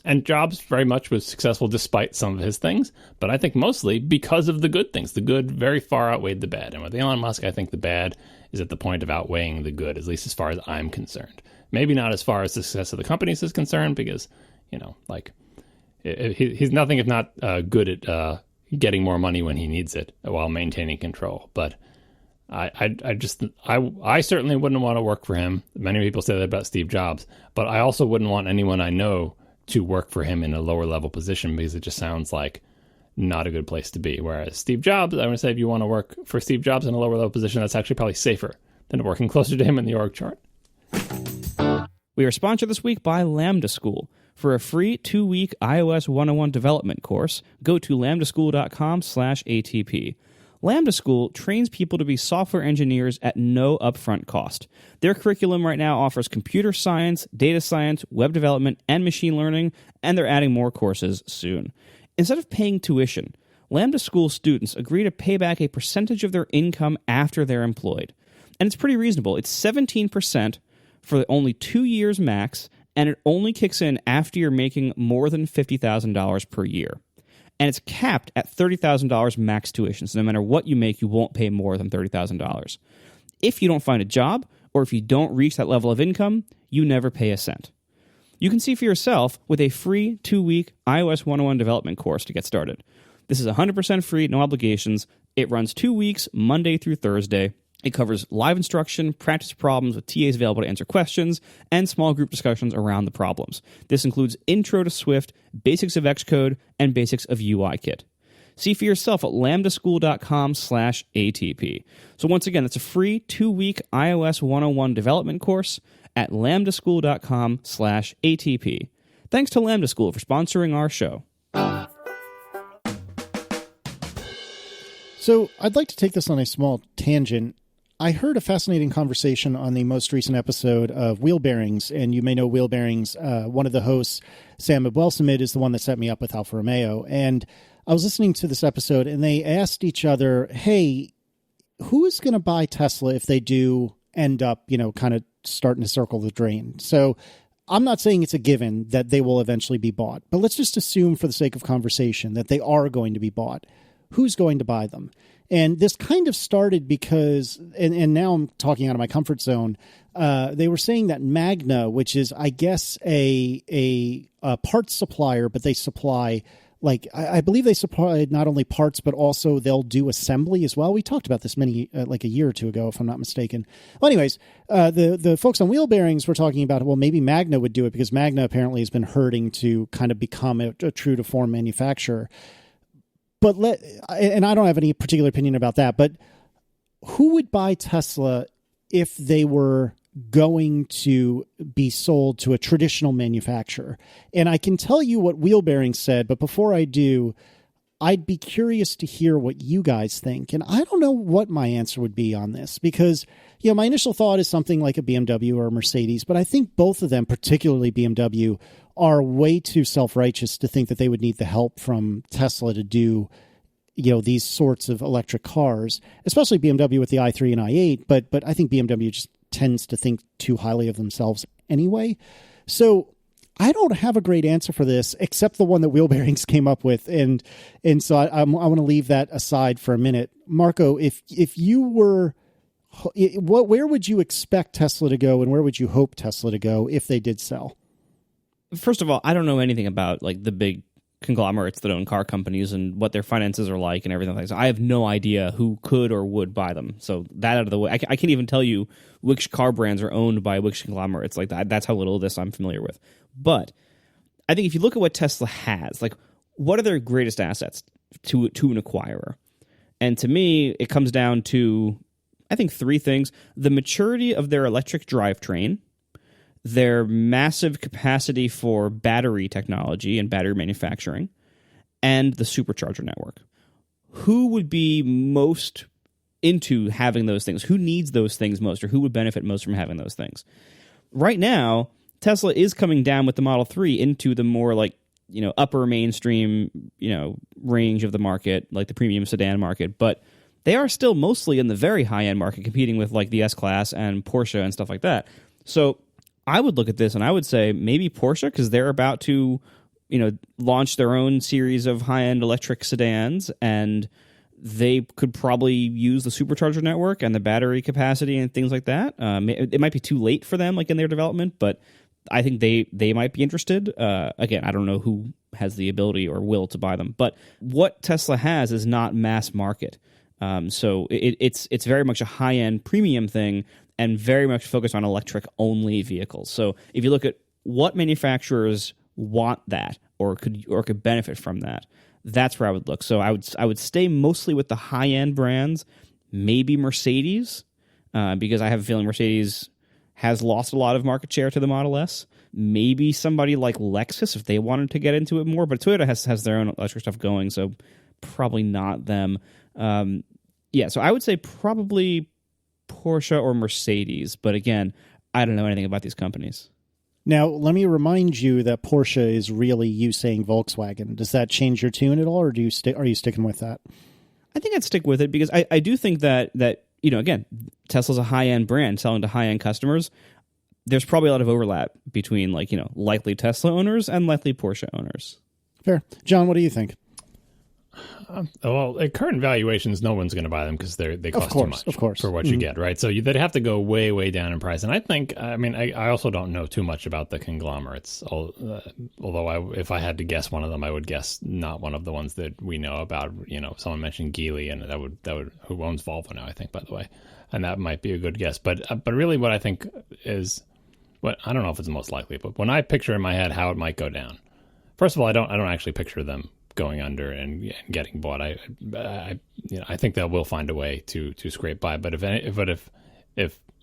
And Jobs very much was successful despite some of his things, but I think mostly because of the good things. The good very far outweighed the bad. And with Elon Musk, I think the bad is at the point of outweighing the good, at least as far as I'm concerned. Maybe not as far as the success of the companies is concerned, because, he's nothing if not good at getting more money when he needs it while maintaining control. But I certainly wouldn't want to work for him. Many people say that about Steve Jobs, but I also wouldn't want anyone I know to work for him in a lower level position, because it just sounds like not a good place to be. Whereas Steve Jobs, I would say if you want to work for Steve Jobs in a lower level position, that's actually probably safer than working closer to him in the org chart. We are sponsored this week by Lambda School. For a free 2-week iOS 101 development course, go to lambdaschool.com/ATP. Lambda School trains people to be software engineers at no upfront cost. Their curriculum right now offers computer science, data science, web development, and machine learning, and they're adding more courses soon. Instead of paying tuition, Lambda School students agree to pay back a percentage of their income after they're employed. And it's pretty reasonable. It's 17% for only 2 years max, and it only kicks in after you're making more than $50,000 per year. And it's capped at $30,000 max tuition, so no matter what you make, you won't pay more than $30,000. If you don't find a job, or if you don't reach that level of income, you never pay a cent. You can see for yourself with a free 2-week iOS 101 development course to get started. This is 100% free, no obligations. It runs 2 weeks, Monday through Thursday. It covers live instruction, practice problems with TAs available to answer questions, and small group discussions around the problems. This includes Intro to Swift, Basics of Xcode, and Basics of UIKit. See for yourself at lambdaschool.com/ATP. So once again, it's a free 2-week iOS 101 development course at lambdaschool.com/ATP. Thanks to Lambda School for sponsoring our show. So I'd like to take this on a small tangent. I heard a fascinating conversation on the most recent episode of Wheel Bearings, and you may know Wheel Bearings. One of the hosts, Sam Abwelsamid, is the one that set me up with Alfa Romeo. And I was listening to this episode, and they asked each other, hey, who is going to buy Tesla if they do end up, kind of starting to circle the drain? So I'm not saying it's a given that they will eventually be bought, but let's just assume for the sake of conversation that they are going to be bought. Who's going to buy them? And this kind of started because, and now I'm talking out of my comfort zone, they were saying that Magna, which is, I guess, a parts supplier, but they supply, I believe they supply not only parts, but also they'll do assembly as well. We talked about this like a year or two ago, if I'm not mistaken. Well, anyways, the folks on Wheel Bearings were talking about, well, maybe Magna would do it because Magna apparently has been hurting to kind of become a true to form manufacturer. But and I don't have any particular opinion about that, but who would buy Tesla if they were going to be sold to a traditional manufacturer? And I can tell you what Wheel Bearings said, but before I do, I'd be curious to hear what you guys think. And I don't know what my answer would be on this because, my initial thought is something like a BMW or a Mercedes, but I think both of them, particularly BMW, are way too self-righteous to think that they would need the help from Tesla to do, these sorts of electric cars, especially BMW with the i3 and i8. But I think BMW just tends to think too highly of themselves anyway. So I don't have a great answer for this, except the one that Wheel Bearings came up with. And so I want to leave that aside for a minute. Marco, if you were, where would you expect Tesla to go and where would you hope Tesla to go if they did sell? First of all, I don't know anything about the big conglomerates that own car companies and what their finances are like and everything like that. So I have no idea who could or would buy them. So that out of the way, I can't even tell you which car brands are owned by which conglomerates like that. That's how little of this I'm familiar with. But I think if you look at what Tesla has, what are their greatest assets to an acquirer? And to me, it comes down to, I think, three things: the maturity of their electric drivetrain, their massive capacity for battery technology and battery manufacturing, and the supercharger network. Who would be most into having those things? Who needs those things most, or who would benefit most from having those things? Right now, Tesla is coming down with the Model 3 into the more upper mainstream, range of the market, like the premium sedan market, but they are still mostly in the very high-end market, competing with like the S-Class and Porsche and stuff like that. So I would look at this and I would say maybe Porsche, because they're about to launch their own series of high-end electric sedans, and they could probably use the supercharger network and the battery capacity and things like that. It might be too late for them, like in their development, but I think they might be interested. Again, I don't know who has the ability or will to buy them, but what Tesla has is not mass market. So it's very much a high-end premium thing and very much focused on electric-only vehicles. So if you look at what manufacturers want that or could benefit from that, that's where I would look. So I would stay mostly with the high-end brands, maybe Mercedes, because I have a feeling Mercedes has lost a lot of market share to the Model S. Maybe somebody like Lexus if they wanted to get into it more, but Toyota has their own electric stuff going, so probably not them. So I would say probably Porsche or Mercedes, but again, I don't know anything about these companies. Now, let me remind you that Porsche is really you saying Volkswagen. Does that change your tune at all, or are you sticking with that? I think I'd stick with it because I do think that again, Tesla's a high-end brand selling to high-end customers. There's probably a lot of overlap between likely Tesla owners and likely Porsche owners. Fair. John, what do you think? Well, at current valuations, no one's going to buy them because they cost too much for what you get, right? So they'd have to go way, way down in price. And I also don't know too much about the conglomerates, although if I had to guess one of them, I would guess not one of the ones that we know about. Someone mentioned Geely, and that would who owns Volvo now, I think, by the way. And that might be a good guess. But really what I think is, I don't know if it's the most likely, but when I picture in my head how it might go down, first of all, I don't actually picture them going under and getting bought. I think that we'll find a way to scrape by. But if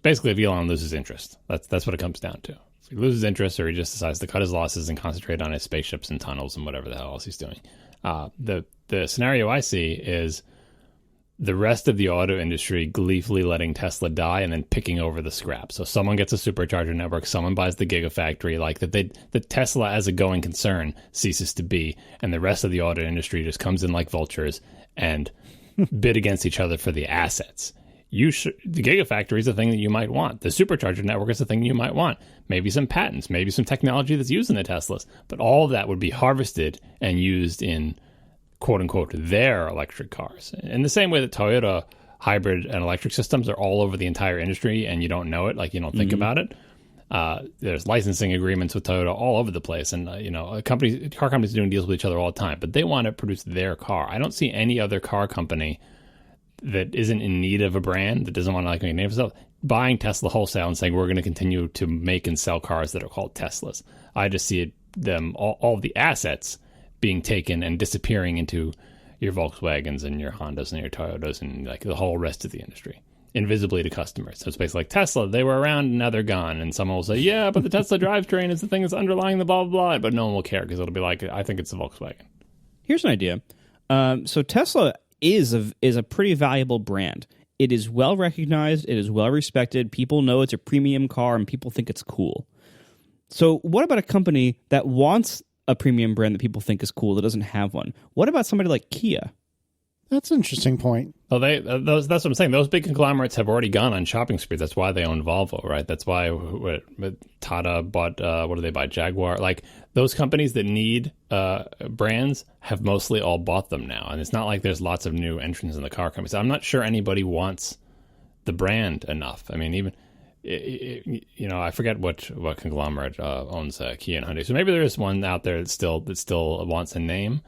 basically if Elon loses interest, that's what it comes down to. If he loses interest, or he just decides to cut his losses and concentrate on his spaceships and tunnels and whatever the hell else he's doing, the scenario I see is the rest of the auto industry gleefully letting Tesla die and then picking over the scrap. So someone gets a supercharger network, someone buys the gigafactory, like the Tesla as a going concern ceases to be, and the rest of the auto industry just comes in like vultures and bid against each other for the assets. The gigafactory is a thing that you might want. The supercharger network is a thing you might want. Maybe some patents, maybe some technology that's used in the Teslas, but all of that would be harvested and used in quote-unquote their electric cars. In the same way that Toyota hybrid and electric systems are all over the entire industry and you don't know it, like you don't think about it. There's licensing agreements with Toyota all over the place, and car companies are doing deals with each other all the time, but they want to produce their car. I don't see any other car company that isn't in need of a brand, that doesn't want to make a name for itself, buying Tesla wholesale and saying we're going to continue to make and sell cars that are called Teslas. I just see all the assets being taken and disappearing into your Volkswagens and your Hondas and your Toyotas and like the whole rest of the industry, invisibly to customers. So it's basically like Tesla, they were around and now they're gone. And someone will say, yeah, but the Tesla drivetrain is the thing that's underlying the blah, blah, blah. But no one will care because it'll be like, I think it's a Volkswagen. Here's an idea. So Tesla is a pretty valuable brand. It is well recognized. It is well respected. People know it's a premium car and people think it's cool. So what about a company that wants a premium brand that people think is cool that doesn't have one? What about somebody like Kia? That's an interesting point. Well, that's what I'm saying. Those big conglomerates have already gone on shopping spree. That's why they own Volvo, right? That's why Tata bought, what do they buy? Jaguar. Like those companies that need brands have mostly all bought them now. And it's not like there's lots of new entrants in the car companies. I'm not sure anybody wants the brand enough. I mean, even... I forget what conglomerate owns Kia and Hyundai. So maybe there is one out there that still wants a name.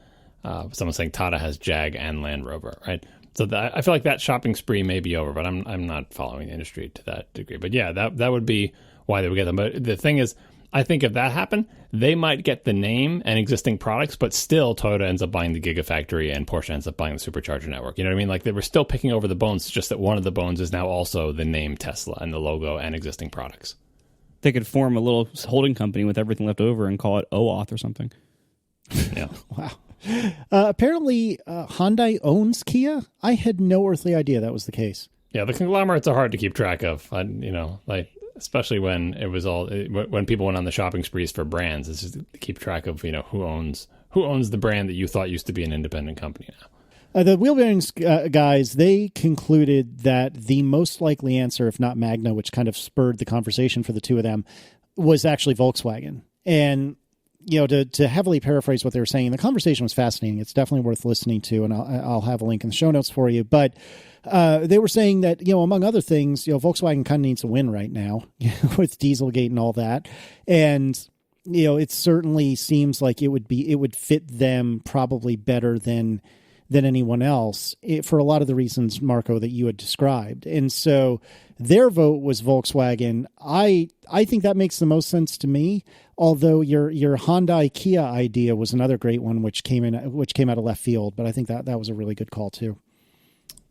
Someone's saying Tata has Jag and Land Rover, right? So I feel like that shopping spree may be over, but I'm not following the industry to that degree. But yeah, that would be why they would get them. But the thing is, I think if that happened, they might get the name and existing products, but still Toyota ends up buying the Gigafactory and Porsche ends up buying the supercharger network. You know what I mean? Like they were still picking over the bones, just that one of the bones is now also the name Tesla and the logo and existing products. They could form a little holding company with everything left over and call it OAuth or something. Yeah. Wow. Apparently, Hyundai owns Kia. I had no earthly idea that was the case. Yeah, the conglomerates are hard to keep track of. Especially when it was when people went on the shopping sprees for brands. It's just to keep track of who owns the brand that you thought used to be an independent company now. The wheel bearings guys, they concluded that the most likely answer, if not Magna, which kind of spurred the conversation for the two of them, was actually Volkswagen. And to heavily paraphrase what they were saying, the conversation was fascinating. It's definitely worth listening to, and I'll have a link in the show notes for you. But they were saying that, among other things, Volkswagen kind of needs a win right now with Dieselgate and all that. And, it certainly seems like it would fit them probably better than anyone else for a lot of the reasons, Marco, that you had described. And so their vote was Volkswagen. I think that makes the most sense to me. Although your Hyundai Kia idea was another great one, which came out of left field. But I think that was a really good call too.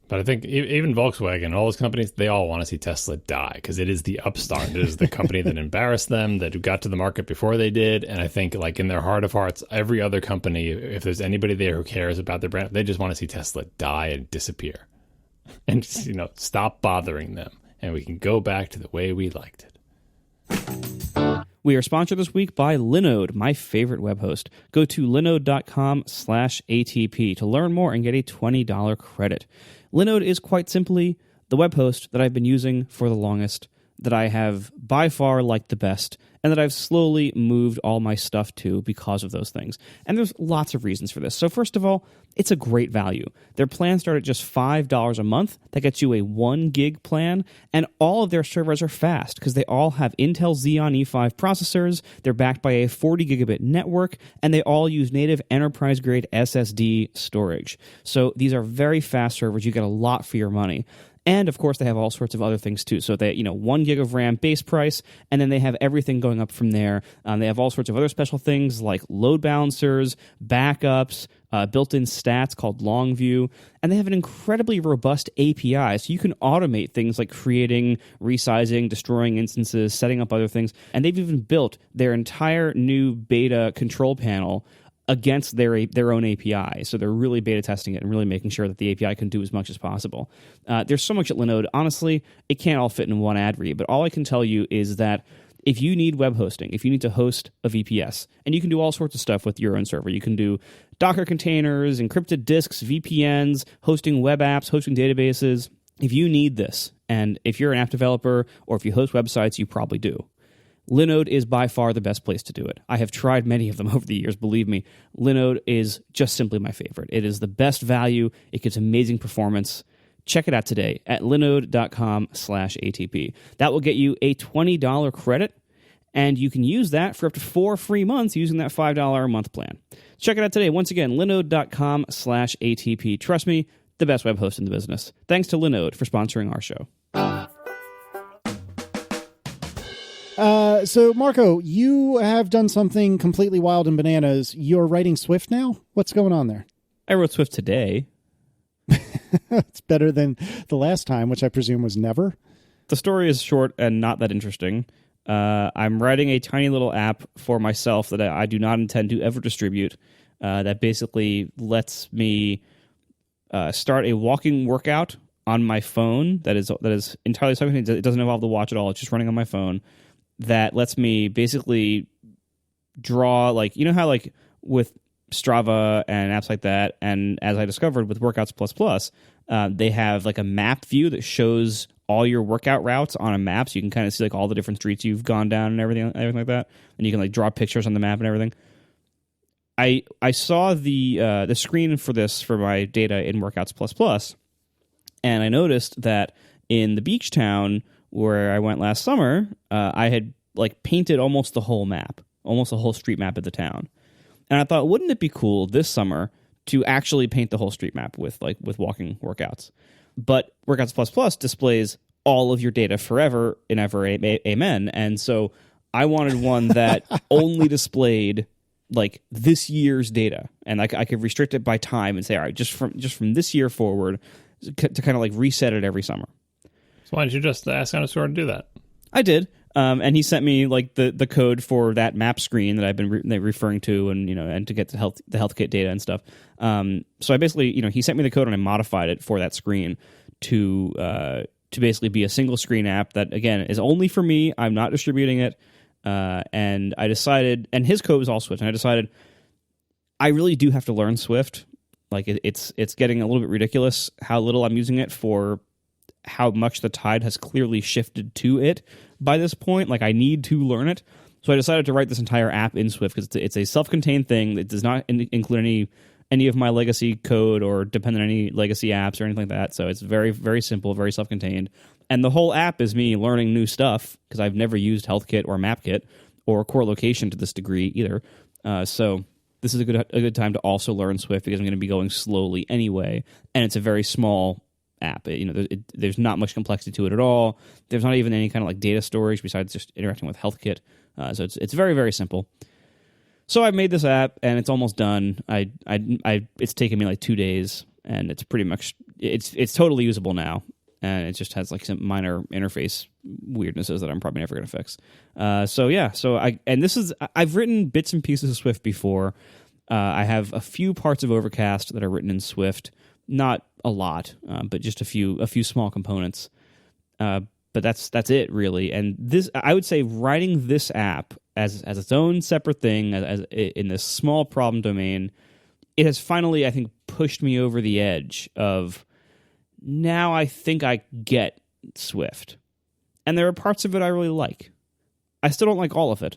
But I think even Volkswagen, all those companies, they all want to see Tesla die because it is the upstart. It is the company that embarrassed them, that got to the market before they did. And I think like in their heart of hearts, every other company, if there's anybody there who cares about their brand, they just want to see Tesla die and disappear and just, stop bothering them. And we can go back to the way we liked it. We are sponsored this week by Linode, my favorite web host. Go to linode.com/ATP to learn more and get a $20 credit. Linode is quite simply the web host that I've been using for the longest, that I have by far liked the best, and that I've slowly moved all my stuff to because of those things. And there's lots of reasons for this. So first of all, it's a great value. Their plans start at just $5 a month. That gets you a 1 gig plan, and all of their servers are fast because they all have Intel Xeon E5 processors. They're backed by a 40 gigabit network, and they all use native enterprise-grade SSD storage. So these are very fast servers. You get a lot for your money. And, of course, they have all sorts of other things, too. So they, 1 gig of RAM base price, and then they have everything going up from there. They have all sorts of other special things like load balancers, backups, built-in stats called Longview, and they have an incredibly robust API. So you can automate things like creating, resizing, destroying instances, setting up other things. And they've even built their entire new beta control panel against their own API. So they're really beta testing it and really making sure that the API can do as much as possible. There's so much at Linode. Honestly, it can't all fit in one ad read, but all I can tell you is that if you need web hosting, if you need to host a VPS, and you can do all sorts of stuff with your own server. You can do Docker containers, encrypted disks, VPNs, hosting web apps, hosting databases. If you need this, and if you're an app developer or if you host websites, you probably do. Linode is by far the best place to do it. I have tried many of them over the years, believe me. Linode is just simply my favorite. It is the best value. It gives amazing performance. Check it out today at linode.com/ATP. That will get you a $20 credit, and you can use that for up to 4 free months using that $5 a month plan. Check it out today. Once again, linode.com/ATP. Trust me, the best web host in the business. Thanks to Linode for sponsoring our show. So, Marco, you have done something completely wild and bananas. You're writing Swift now? What's going on there? I wrote Swift today. It's better than the last time, which I presume was never. The story is short and not that interesting. I'm writing a tiny little app for myself that I do not intend to ever distribute that basically lets me start a walking workout on my phone that is entirely something. It doesn't involve the watch at all. It's just running on my phone. That lets me basically draw, like, how with Strava and apps like that, and as I discovered with Workouts++, they have like a map view that shows all your workout routes on a map, so you can kind of see like all the different streets you've gone down and everything like that, and you can like draw pictures on the map and everything. I saw the screen for this for my data in Workouts++, and I noticed that in the beach town where I went last summer, I had like painted almost the whole map, almost the whole street map of the town. And I thought, wouldn't it be cool this summer to actually paint the whole street map with walking workouts? But Workouts++ displays all of your data forever and ever, amen. And so I wanted one that only displayed like this year's data, and I could restrict it by time and say, all right, just from this year forward, to kind of like reset it every summer. So why didn't you just ask Underscore to do that? I did. And he sent me like the code for that map screen that I've been referring to, and and to get the health kit data and stuff. So I basically, he sent me the code and I modified it for that screen to basically be a single screen app that again is only for me. I'm not distributing it. And I decided, and his code was all Swift, and I decided I really do have to learn Swift. Like it's getting a little bit ridiculous how little I'm using it for how much the tide has clearly shifted to it by this point. Like I need to learn it. So I decided to write this entire app in Swift because it's a self-contained thing that does not include any of my legacy code or depend on any legacy apps or anything like that. So it's very, very simple, very self-contained. And the whole app is me learning new stuff because I've never used HealthKit or MapKit or Core Location to this degree either. So this is a good time to also learn Swift because I'm going to be going slowly anyway. And it's a very small app. There's not much complexity to it at all. There's not even any kind of like data storage besides just interacting with HealthKit. So it's very, very simple. So I made this app and it's almost done. It's taken me like 2 days and it's pretty much it's totally usable now. And it just has like some minor interface weirdnesses that I'm probably never going to fix. I've written bits and pieces of Swift before. I have a few parts of Overcast that are written in Swift. Not a lot, but just a few small components. But that's it really. And this, I would say, writing this app as its own separate thing, as in this small problem domain, it has finally, I think, pushed me over the edge of now I think I get Swift, and there are parts of it I really like. I still don't like all of it,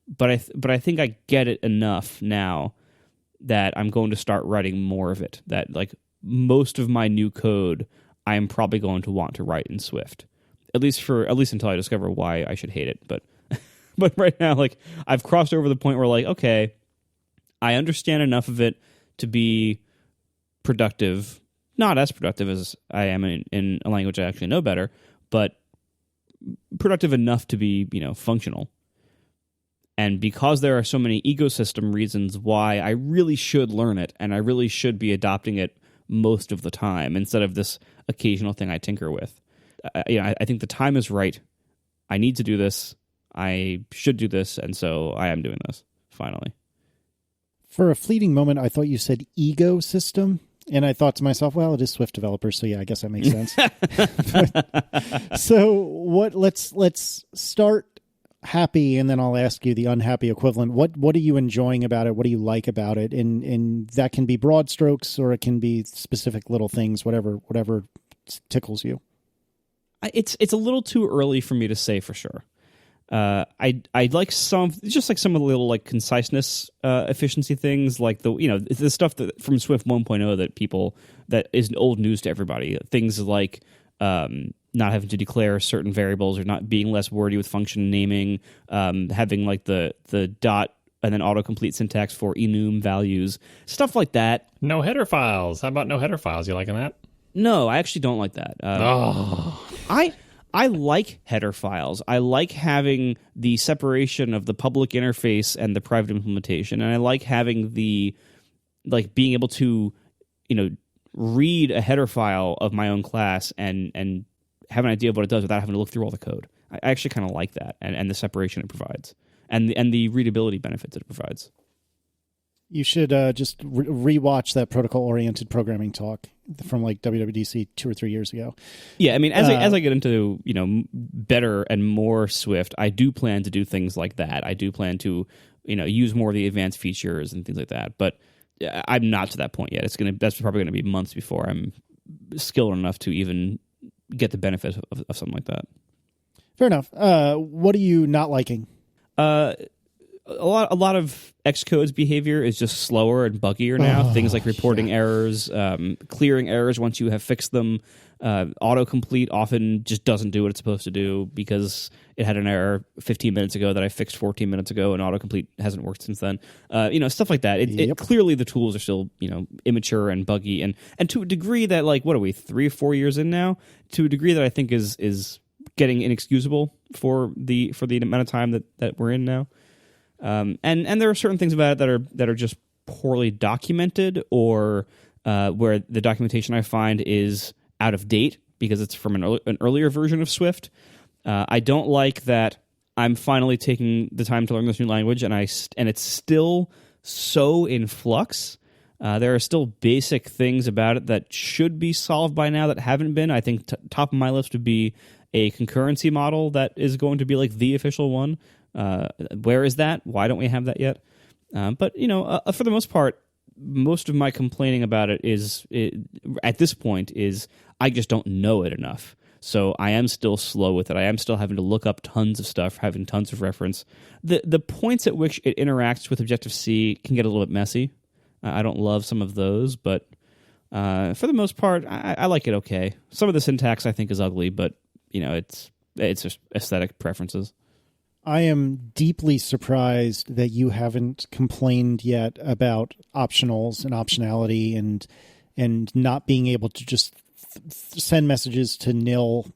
but I think I get it enough now that I'm going to start writing more of it. That like most of my new code, I am probably going to want to write in Swift, at least until I discover why I should hate it. But but right now, like I've crossed over the point where like, okay, I understand enough of it to be productive. Not as productive as I am in a language I actually know better, but productive enough to be, functional. And because there are so many ecosystem reasons why I really should learn it, and I really should be adopting it most of the time instead of this occasional thing I tinker with. I think the time is right. I need to do this. I should do this, and so I am doing this, finally. For a fleeting moment, I thought you said ecosystem. And I thought to myself, well, it is Swift developers, so yeah, I guess that makes sense. So let's start happy, and then I'll ask you the unhappy equivalent. What are you enjoying about it? What do you like about it? And that can be broad strokes, or it can be specific little things, whatever tickles you. It's a little too early for me to say for sure. I like some of the little like conciseness, efficiency things, like the stuff that from Swift 1.0 that is old news to everybody. Things like not having to declare certain variables or not being less wordy with function naming, having like the dot and then autocomplete syntax for enum values, stuff like that. No header files. How about no header files? You liking that? No, I actually don't like that. I like header files. I like having the separation of the public interface and the private implementation, and I like having being able to, read a header file of my own class and have an idea of what it does without having to look through all the code. I actually kind of like that, and the separation it provides, and the readability benefits it provides. You should just rewatch that protocol-oriented programming talk from like WWDC 2 or 3 years ago. Yeah, I mean, as I get into better and more Swift, I do plan to do things like that. I do plan to use more of the advanced features and things like that. But I'm not to that point yet. That's probably going to be months before I'm skilled enough to even get the benefit of something like that. Fair enough. What are you not liking? A lot of Xcode's behavior is just slower and buggier now. Things like reporting errors, clearing errors once you have fixed them. Autocomplete often just doesn't do what it's supposed to do because it had an error 15 minutes ago that I fixed 14 minutes ago, and autocomplete hasn't worked since then. Stuff like that. It clearly the tools are still immature and buggy, and to a degree that, like, what are we, 3 or 4 years in now? To a degree that I think is getting inexcusable for the amount of time that we're in now. And there are certain things about it that are just poorly documented, or where the documentation I find is out of date because it's from an earlier version of Swift. I don't like that I'm finally taking the time to learn this new language, and it's still so in flux. There are still basic things about it that should be solved by now that haven't been. I think top of my list would be a concurrency model that is going to be like the official one. Where is that? Why don't we have that yet? But for the most part, most of my complaining about it at this point is I just don't know it enough. So I am still slow with it. I am still having to look up tons of stuff, having tons of reference. The points at which it interacts with Objective-C can get a little bit messy. I don't love some of those, but for the most part, I like it okay. Some of the syntax I think is ugly, but it's just aesthetic preferences. I am deeply surprised that you haven't complained yet about optionals and optionality and not being able to just send messages to nil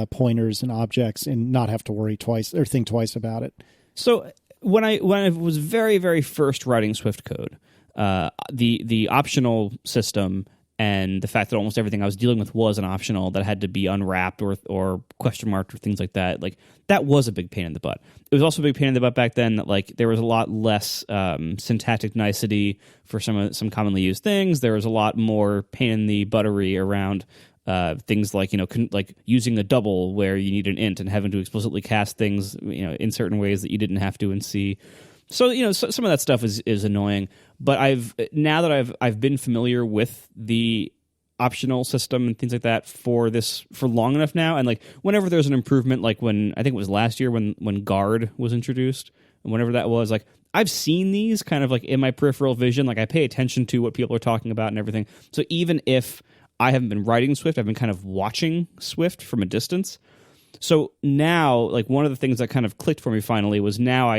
pointers and objects and not have to worry twice or think twice about it. So when I was very, very first writing Swift code, the optional system and the fact that almost everything I was dealing with was an optional that had to be unwrapped or question marked or things like that, like that was a big pain in the butt. It was also a big pain in the butt back then that like there was a lot less syntactic nicety for some commonly used things. There was a lot more pain in the buttery around things like like using a double where you need an int and having to explicitly cast things in certain ways that you didn't have to in C. So some of that stuff is annoying, but now that I've been familiar with the optional system and things like that for long enough now, and like whenever there's an improvement, like when I think it was last year when guard was introduced, and whenever that was, like I've seen these kind of like in my peripheral vision, like I pay attention to what people are talking about and everything. So even if I haven't been writing Swift, I've been kind of watching Swift from a distance. So now, like one of the things that kind of clicked for me finally was now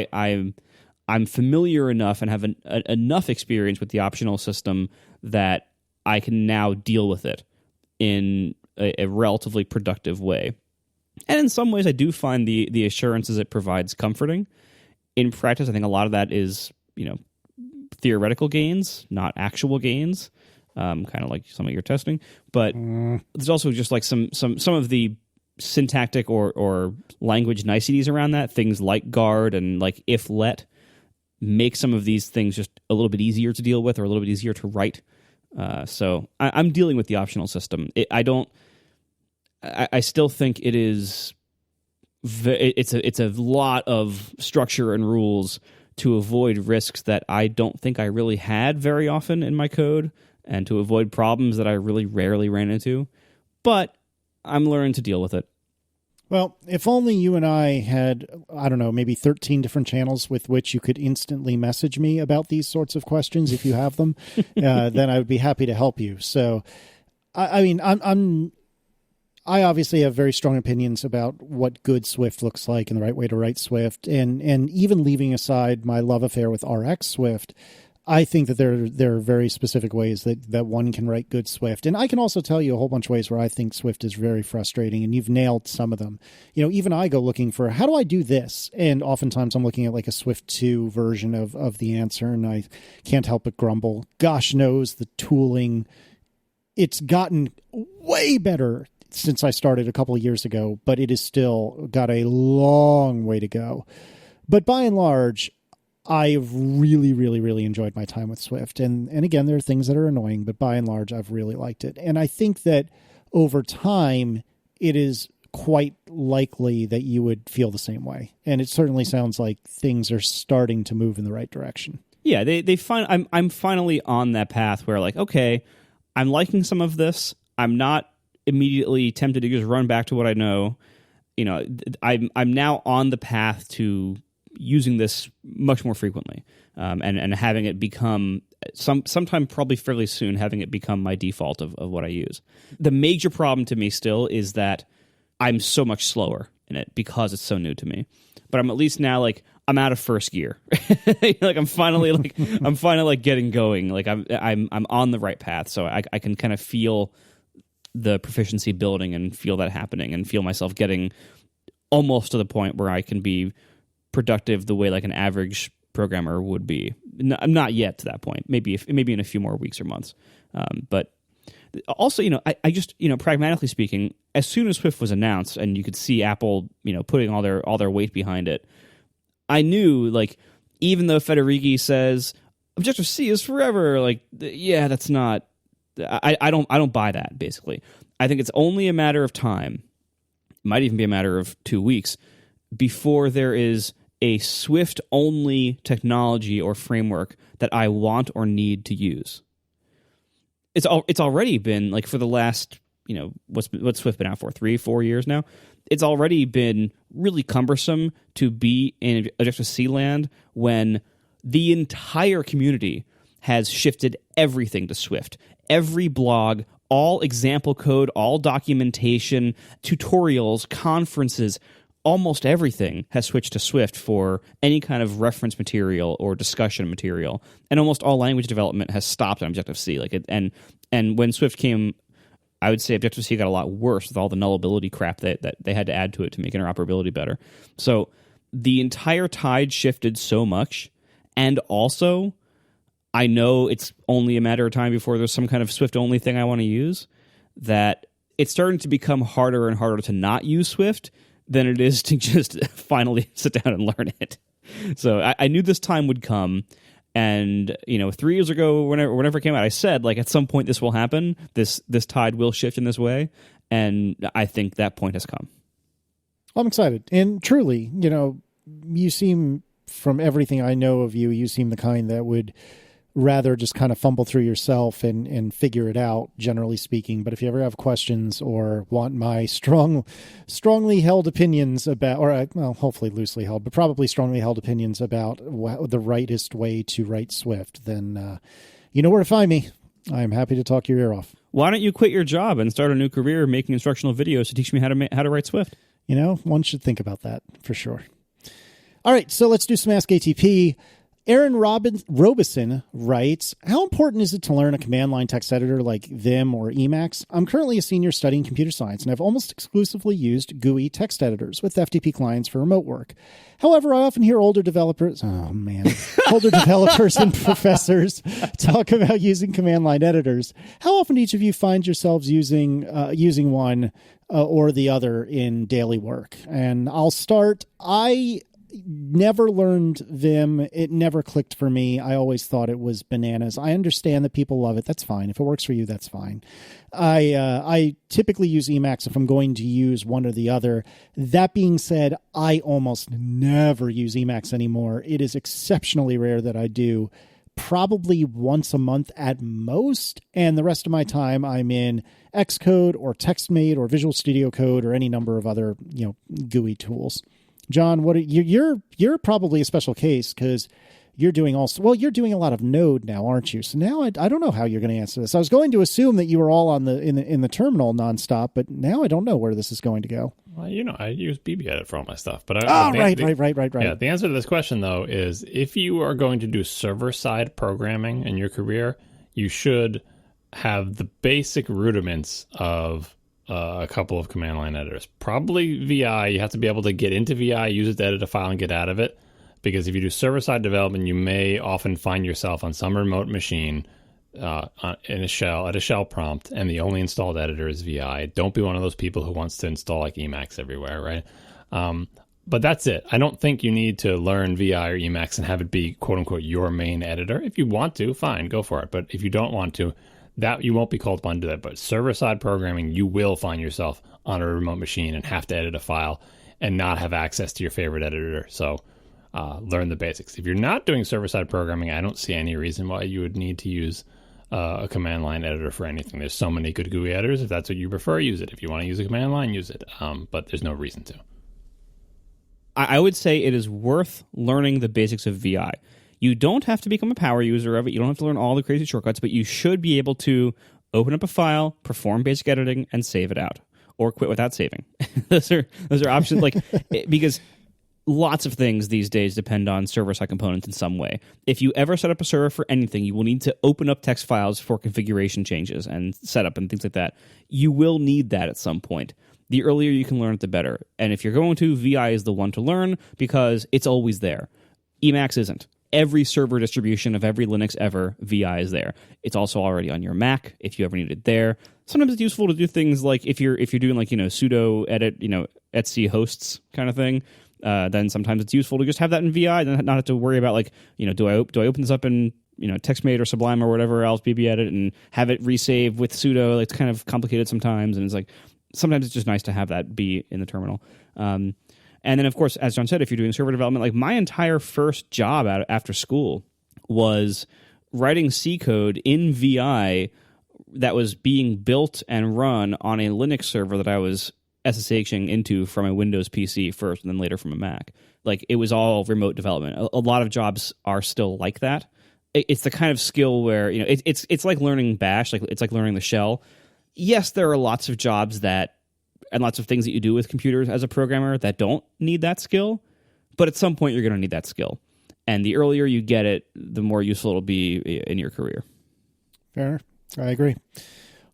I'm familiar enough and have enough experience with the optional system that I can now deal with it in a relatively productive way. And in some ways, I do find the assurances it provides comforting. In practice, I think a lot of that is, theoretical gains, not actual gains, kind of like some of your testing. But there's also just like some of the syntactic or language niceties around that, things like guard and like if let, make some of these things just a little bit easier to deal with or a little bit easier to write. So I'm dealing with the optional system. I still think it is. It's a lot of structure and rules to avoid risks that I don't think I really had very often in my code, and to avoid problems that I really rarely ran into. But I'm learning to deal with it. Well, if only you and I had, I don't know, maybe 13 different channels with which you could instantly message me about these sorts of questions, if you have them, then I would be happy to help you. So, I obviously have very strong opinions about what good Swift looks like and the right way to write Swift. And even leaving aside my love affair with RX Swift, I think that there are very specific ways that one can write good Swift. And I can also tell you a whole bunch of ways where I think Swift is very frustrating, and you've nailed some of them. Even I go looking for, how do I do this? And oftentimes I'm looking at like a Swift 2 version of the answer, and I can't help but grumble. Gosh knows the tooling, it's gotten way better since I started a couple of years ago, but it is still got a long way to go. But by and large, I've really, really, really enjoyed my time with Swift. And again, there are things that are annoying, but by and large, I've really liked it. And I think that over time, it is quite likely that you would feel the same way. And it certainly sounds like things are starting to move in the right direction. Yeah, I'm finally on that path where, like, okay, I'm liking some of this. I'm not immediately tempted to just run back to what I know. I'm now on the path to using this much more frequently, and having it become sometime probably fairly soon, having it become my default of what I use. The major problem to me still is that I'm so much slower in it because it's so new to me. But I'm at least now like I'm out of first gear. Like I'm finally getting going. Like I'm on the right path, so I can kind of feel the proficiency building and feel that happening and feel myself getting almost to the point where I can be productive the way like an average programmer would be. I'm not yet to that point. Maybe in a few more weeks or months. But also, I just, pragmatically speaking, as soon as Swift was announced and you could see Apple, putting all their weight behind it, I knew, like, even though Federighi says Objective-C is forever, like, yeah, that's not. I don't buy that. Basically, I think it's only a matter of time. It might even be a matter of 2 weeks before there is a Swift-only technology or framework that I want or need to use. It's already been, like, for the last, what's Swift been out for, 3-4 years now? It's already been really cumbersome to be in Objective-C land when the entire community has shifted everything to Swift. Every blog, all example code, all documentation, tutorials, conferences, almost everything has switched to Swift for any kind of reference material or discussion material, and almost all language development has stopped on Objective-C. And when Swift came, I would say Objective-C got a lot worse with all the nullability crap that they had to add to it to make interoperability better. So the entire tide shifted so much, and also I know it's only a matter of time before there's some kind of Swift-only thing I want to use, that it's starting to become harder and harder to not use Swift than it is to just finally sit down and learn it. So I knew this time would come, and 3 years ago, whenever it came out, I said, like, at some point this will happen. This tide will shift in this way, and I think that point has come. I'm excited, and truly, you seem, from everything I know of you, you seem the kind that would rather just kind of fumble through yourself and figure it out, generally speaking. But if you ever have questions or want my strongly held opinions about, or hopefully loosely held, but probably strongly held opinions about the rightest way to write Swift, then you know where to find me. I'm happy to talk your ear off. Why don't you quit your job and start a new career making instructional videos to teach me how to write Swift? One should think about that for sure. All right, so let's do some Ask ATP. Aaron Robison writes, how important is it to learn a command line text editor like Vim or Emacs? I'm currently a senior studying computer science, and I've almost exclusively used GUI text editors with FTP clients for remote work. However, I often hear older developers and professors talk about using command line editors. How often do each of you find yourselves using one or the other in daily work? And I'll start. I never learned Vim. It never clicked for me. I always thought it was bananas. I understand that people love it. That's fine. If it works for you, that's fine. I typically use Emacs if I'm going to use one or the other. That being said, I almost never use Emacs anymore. It is exceptionally rare that I do. Probably once a month at most, and the rest of my time I'm in Xcode or TextMate or Visual Studio Code or any number of other GUI tools. John, you're probably a special case because you're doing you're doing a lot of Node now, aren't you? So now I don't know how you're going to answer this. I was going to assume that you were all on in the terminal nonstop, but now I don't know where this is going to go. Well, I use BBEdit for all my stuff, but right. Yeah, the answer to this question though is if you are going to do server-side programming in your career, you should have the basic rudiments of a couple of command line editors. Probably VI. You have to be able to get into VI, use it to edit a file, and get out of it. Because if you do server-side development, you may often find yourself on some remote machine at a shell prompt, and the only installed editor is VI. Don't be one of those people who wants to install like Emacs everywhere, right? But that's it. I don't think you need to learn VI or Emacs and have it be quote-unquote your main editor. If you want to, fine, go for it. But if you don't want to, that you won't be called upon to do that. But server-side programming, you will find yourself on a remote machine and have to edit a file and not have access to your favorite editor. So learn the basics. If you're not doing server-side programming, I don't see any reason why you would need to use a command line editor for anything. There's so many good GUI editors. If that's what you prefer, use it. If you want to use a command line, use it. But there's no reason to. I would say it is worth learning the basics of VI. You don't have to become a power user of it. You don't have to learn all the crazy shortcuts, but you should be able to open up a file, perform basic editing, and save it out, or quit without saving. those are options. Because lots of things these days depend on server-side components in some way. If you ever set up a server for anything, you will need to open up text files for configuration changes and setup and things like that. You will need that at some point. The earlier you can learn it, the better. And if you're going to, VI is the one to learn because it's always there. Emacs isn't. Every server distribution of every Linux ever, VI is there. It's also already on your Mac if you ever need it there. Sometimes it's useful to do things like if you're doing like, sudo edit, etc hosts kind of thing. Then sometimes it's useful to just have that in VI and not have to worry about like, do I open this up in TextMate or Sublime or whatever else, BB edit, and have it resave with sudo. It's kind of complicated sometimes, and it's like sometimes it's just nice to have that be in the terminal. And then, of course, as John said, if you're doing server development, like my entire first job after school was writing C code in VI that was being built and run on a Linux server that I was SSHing into from a Windows PC first and then later from a Mac. Like, it was all remote development. A lot of jobs are still like that. It's the kind of skill where, it's like learning Bash, like it's like learning the shell. Yes, there are lots of jobs and lots of things that you do with computers as a programmer that don't need that skill, but at some point you're going to need that skill. And the earlier you get it, the more useful it'll be in your career. Fair. I agree.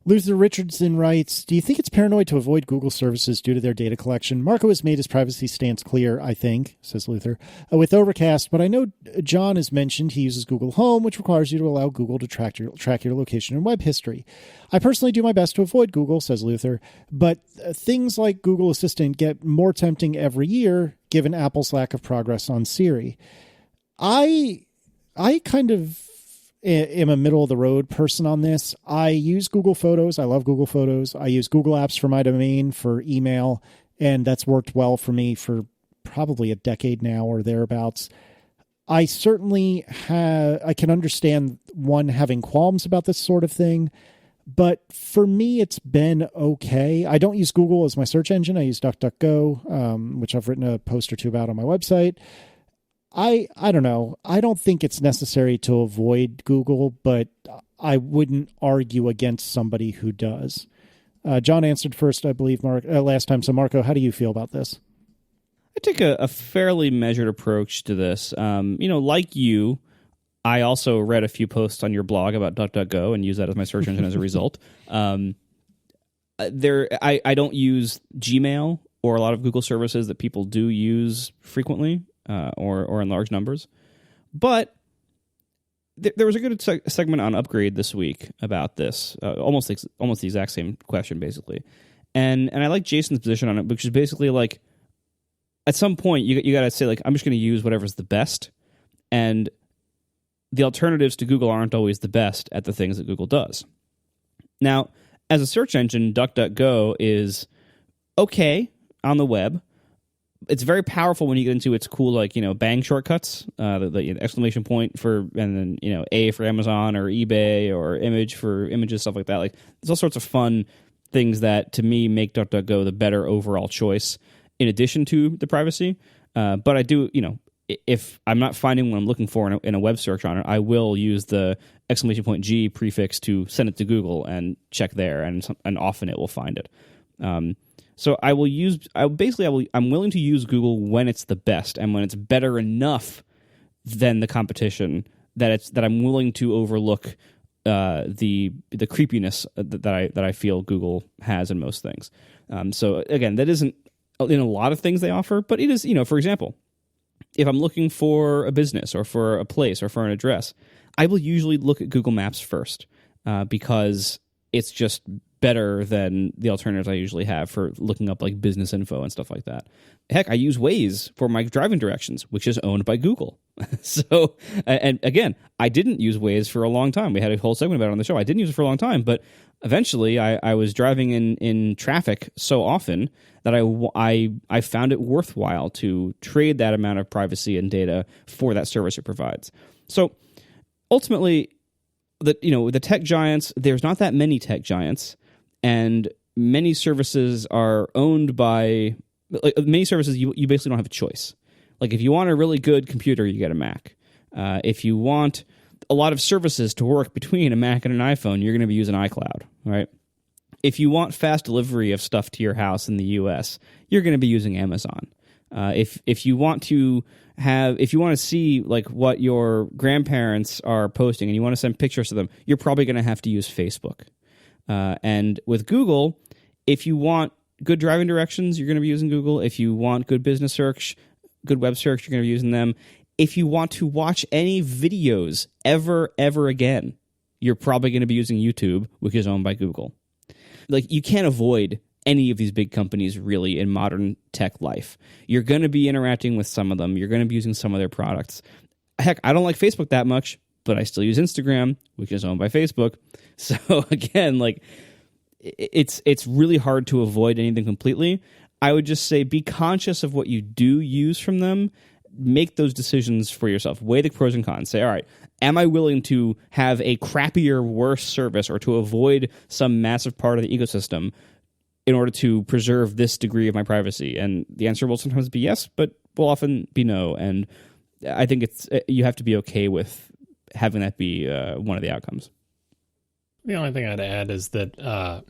Luther Richardson writes, do you think it's paranoid to avoid Google services due to their data collection? Marco has made his privacy stance clear, I think, says Luther, with Overcast, but I know John has mentioned he uses Google Home, which requires you to allow Google to track your location and web history. I personally do my best to avoid Google, says Luther, but things like Google Assistant get more tempting every year, given Apple's lack of progress on Siri. I kind of am a middle-of-the-road person on this. I use Google Photos. I love Google Photos. I use Google Apps for my domain for email, and that's worked well for me for probably a decade now or thereabouts. I certainly I can understand one having qualms about this sort of thing, but for me, it's been okay. I don't use Google as my search engine. I use DuckDuckGo, which I've written a post or two about on my website. I don't know. I don't think it's necessary to avoid Google, but I wouldn't argue against somebody who does. John answered first, I believe, last time. So, Marco, how do you feel about this? I take a fairly measured approach to this. Like you, I also read a few posts on your blog about DuckDuckGo and use that as my search engine as a result. I don't use Gmail or a lot of Google services that people do use frequently. Or in large numbers. But there was a good segment on Upgrade this week about this, almost the exact same question, basically. And I like Jason's position on it, which is basically like, at some point, you got to say, like, I'm just going to use whatever's the best, and the alternatives to Google aren't always the best at the things that Google does. Now, as a search engine, DuckDuckGo is okay on the web. It's very powerful when you get into its cool, like, bang shortcuts, the exclamation point and then, A for Amazon or eBay or image for images, stuff like that. Like, there's all sorts of fun things that, to me, make DuckDuckGo the better overall choice in addition to the privacy. But I do, if I'm not finding what I'm looking for in a web search on it, I will use the exclamation point G prefix to send it to Google and check there, and often it will find it. So I'm willing to use Google when it's the best and when it's better enough than the competition that I'm willing to overlook the creepiness that I feel Google has in most things. So again, that isn't in a lot of things they offer, but it is, for example, if I'm looking for a business or for a place or for an address, I will usually look at Google Maps first because it's just better than the alternatives I usually have for looking up like business info and stuff like that. Heck, I use Waze for my driving directions, which is owned by Google. So, and again, I didn't use Waze for a long time. We had a whole segment about it on the show. I didn't use it for a long time, but eventually I was driving in traffic so often that I found it worthwhile to trade that amount of privacy and data for that service it provides. So ultimately, the tech giants, there's not that many tech giants. And many services are owned by many services. You basically don't have a choice. Like, if you want a really good computer, you get a Mac. If you want a lot of services to work between a Mac and an iPhone, you're going to be using iCloud, right? If you want fast delivery of stuff to your house in the U.S., you're going to be using Amazon. If you want to see like what your grandparents are posting and you want to send pictures to them, you're probably going to have to use Facebook. And with Google, if you want good driving directions, you're going to be using Google. If you want good business search, good web search, you're going to be using them. If you want to watch any videos ever again, you're probably going to be using YouTube, which is owned by Google. Like, you can't avoid any of these big companies really in modern tech life. You're going to be interacting with some of them. You're going to be using some of their products. Heck, I don't like Facebook that much, but I still use Instagram, which is owned by Facebook. So again, like, it's really hard to avoid anything completely. I would just say be conscious of what you do use from them. Make those decisions for yourself. Weigh the pros and cons. Say, all right, am I willing to have a crappier, worse service or to avoid some massive part of the ecosystem in order to preserve this degree of my privacy? And the answer will sometimes be yes, but will often be no. And I think you have to be okay with having that be one of the outcomes. The only thing I'd add is that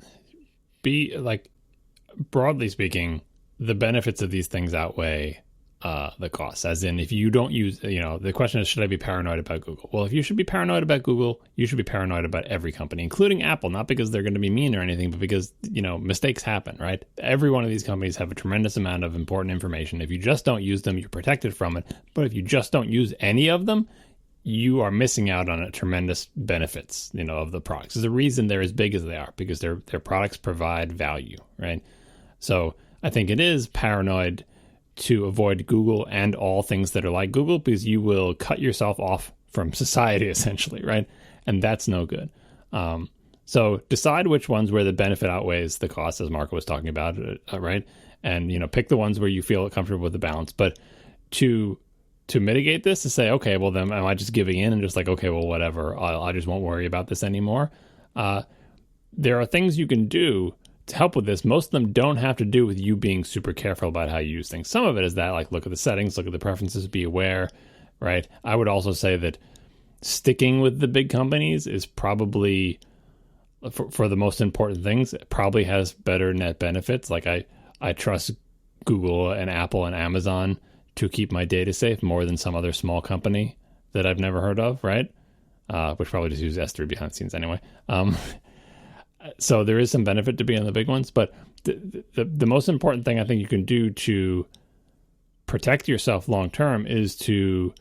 broadly speaking, the benefits of these things outweigh the costs. As in, if you don't use, the question is, should I be paranoid about Google? Well, if you should be paranoid about Google, you should be paranoid about every company, including Apple, not because they're going to be mean or anything, but because, mistakes happen, right? Every one of these companies have a tremendous amount of important information. If you just don't use them, you're protected from it. But if you just don't use any of them, you are missing out on a tremendous benefits, of the products. There's a reason they're as big as they are, because their products provide value, right? So I think it is paranoid to avoid Google and all things that are like Google, because you will cut yourself off from society, essentially, right? And that's no good. So decide which ones where the benefit outweighs the cost, as Marco was talking about, right? And, pick the ones where you feel comfortable with the balance. But to mitigate this, to say, okay, well, then am I just giving in and just like, okay, well, whatever, I just won't worry about this anymore? There are things you can do to help with this. Most of them don't have to do with you being super careful about how you use things. Some of it is that, like, look at the settings, look at the preferences, be aware, right? I would also say that sticking with the big companies is probably, for the most important things, it probably has better net benefits. Like, I trust Google and Apple and Amazon to keep my data safe more than some other small company that I've never heard of, right? Which probably just use S3 behind the scenes anyway. So there is some benefit to being on the big ones, but the most important thing I think you can do to protect yourself long term is to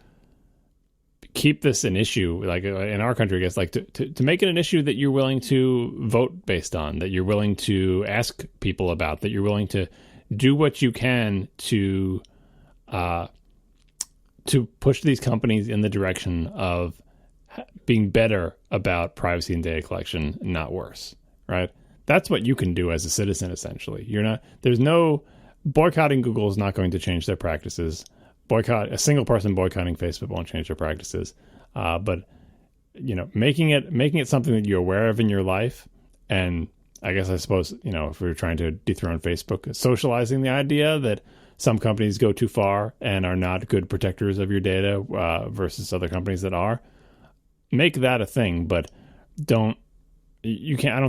keep this an issue, like in our country, I guess, like to make it an issue that you're willing to vote based on, that you're willing to ask people about, that you're willing to do what you can to push these companies in the direction of being better about privacy and data collection, not worse, right? That's what you can do as a citizen, essentially. Boycotting Google is not going to change their practices. A single person boycotting Facebook won't change their practices. But making it something that you're aware of in your life, and I suppose, if we were trying to dethrone Facebook, socializing the idea that some companies go too far and are not good protectors of your data versus other companies that are. Make that a thing, but I don't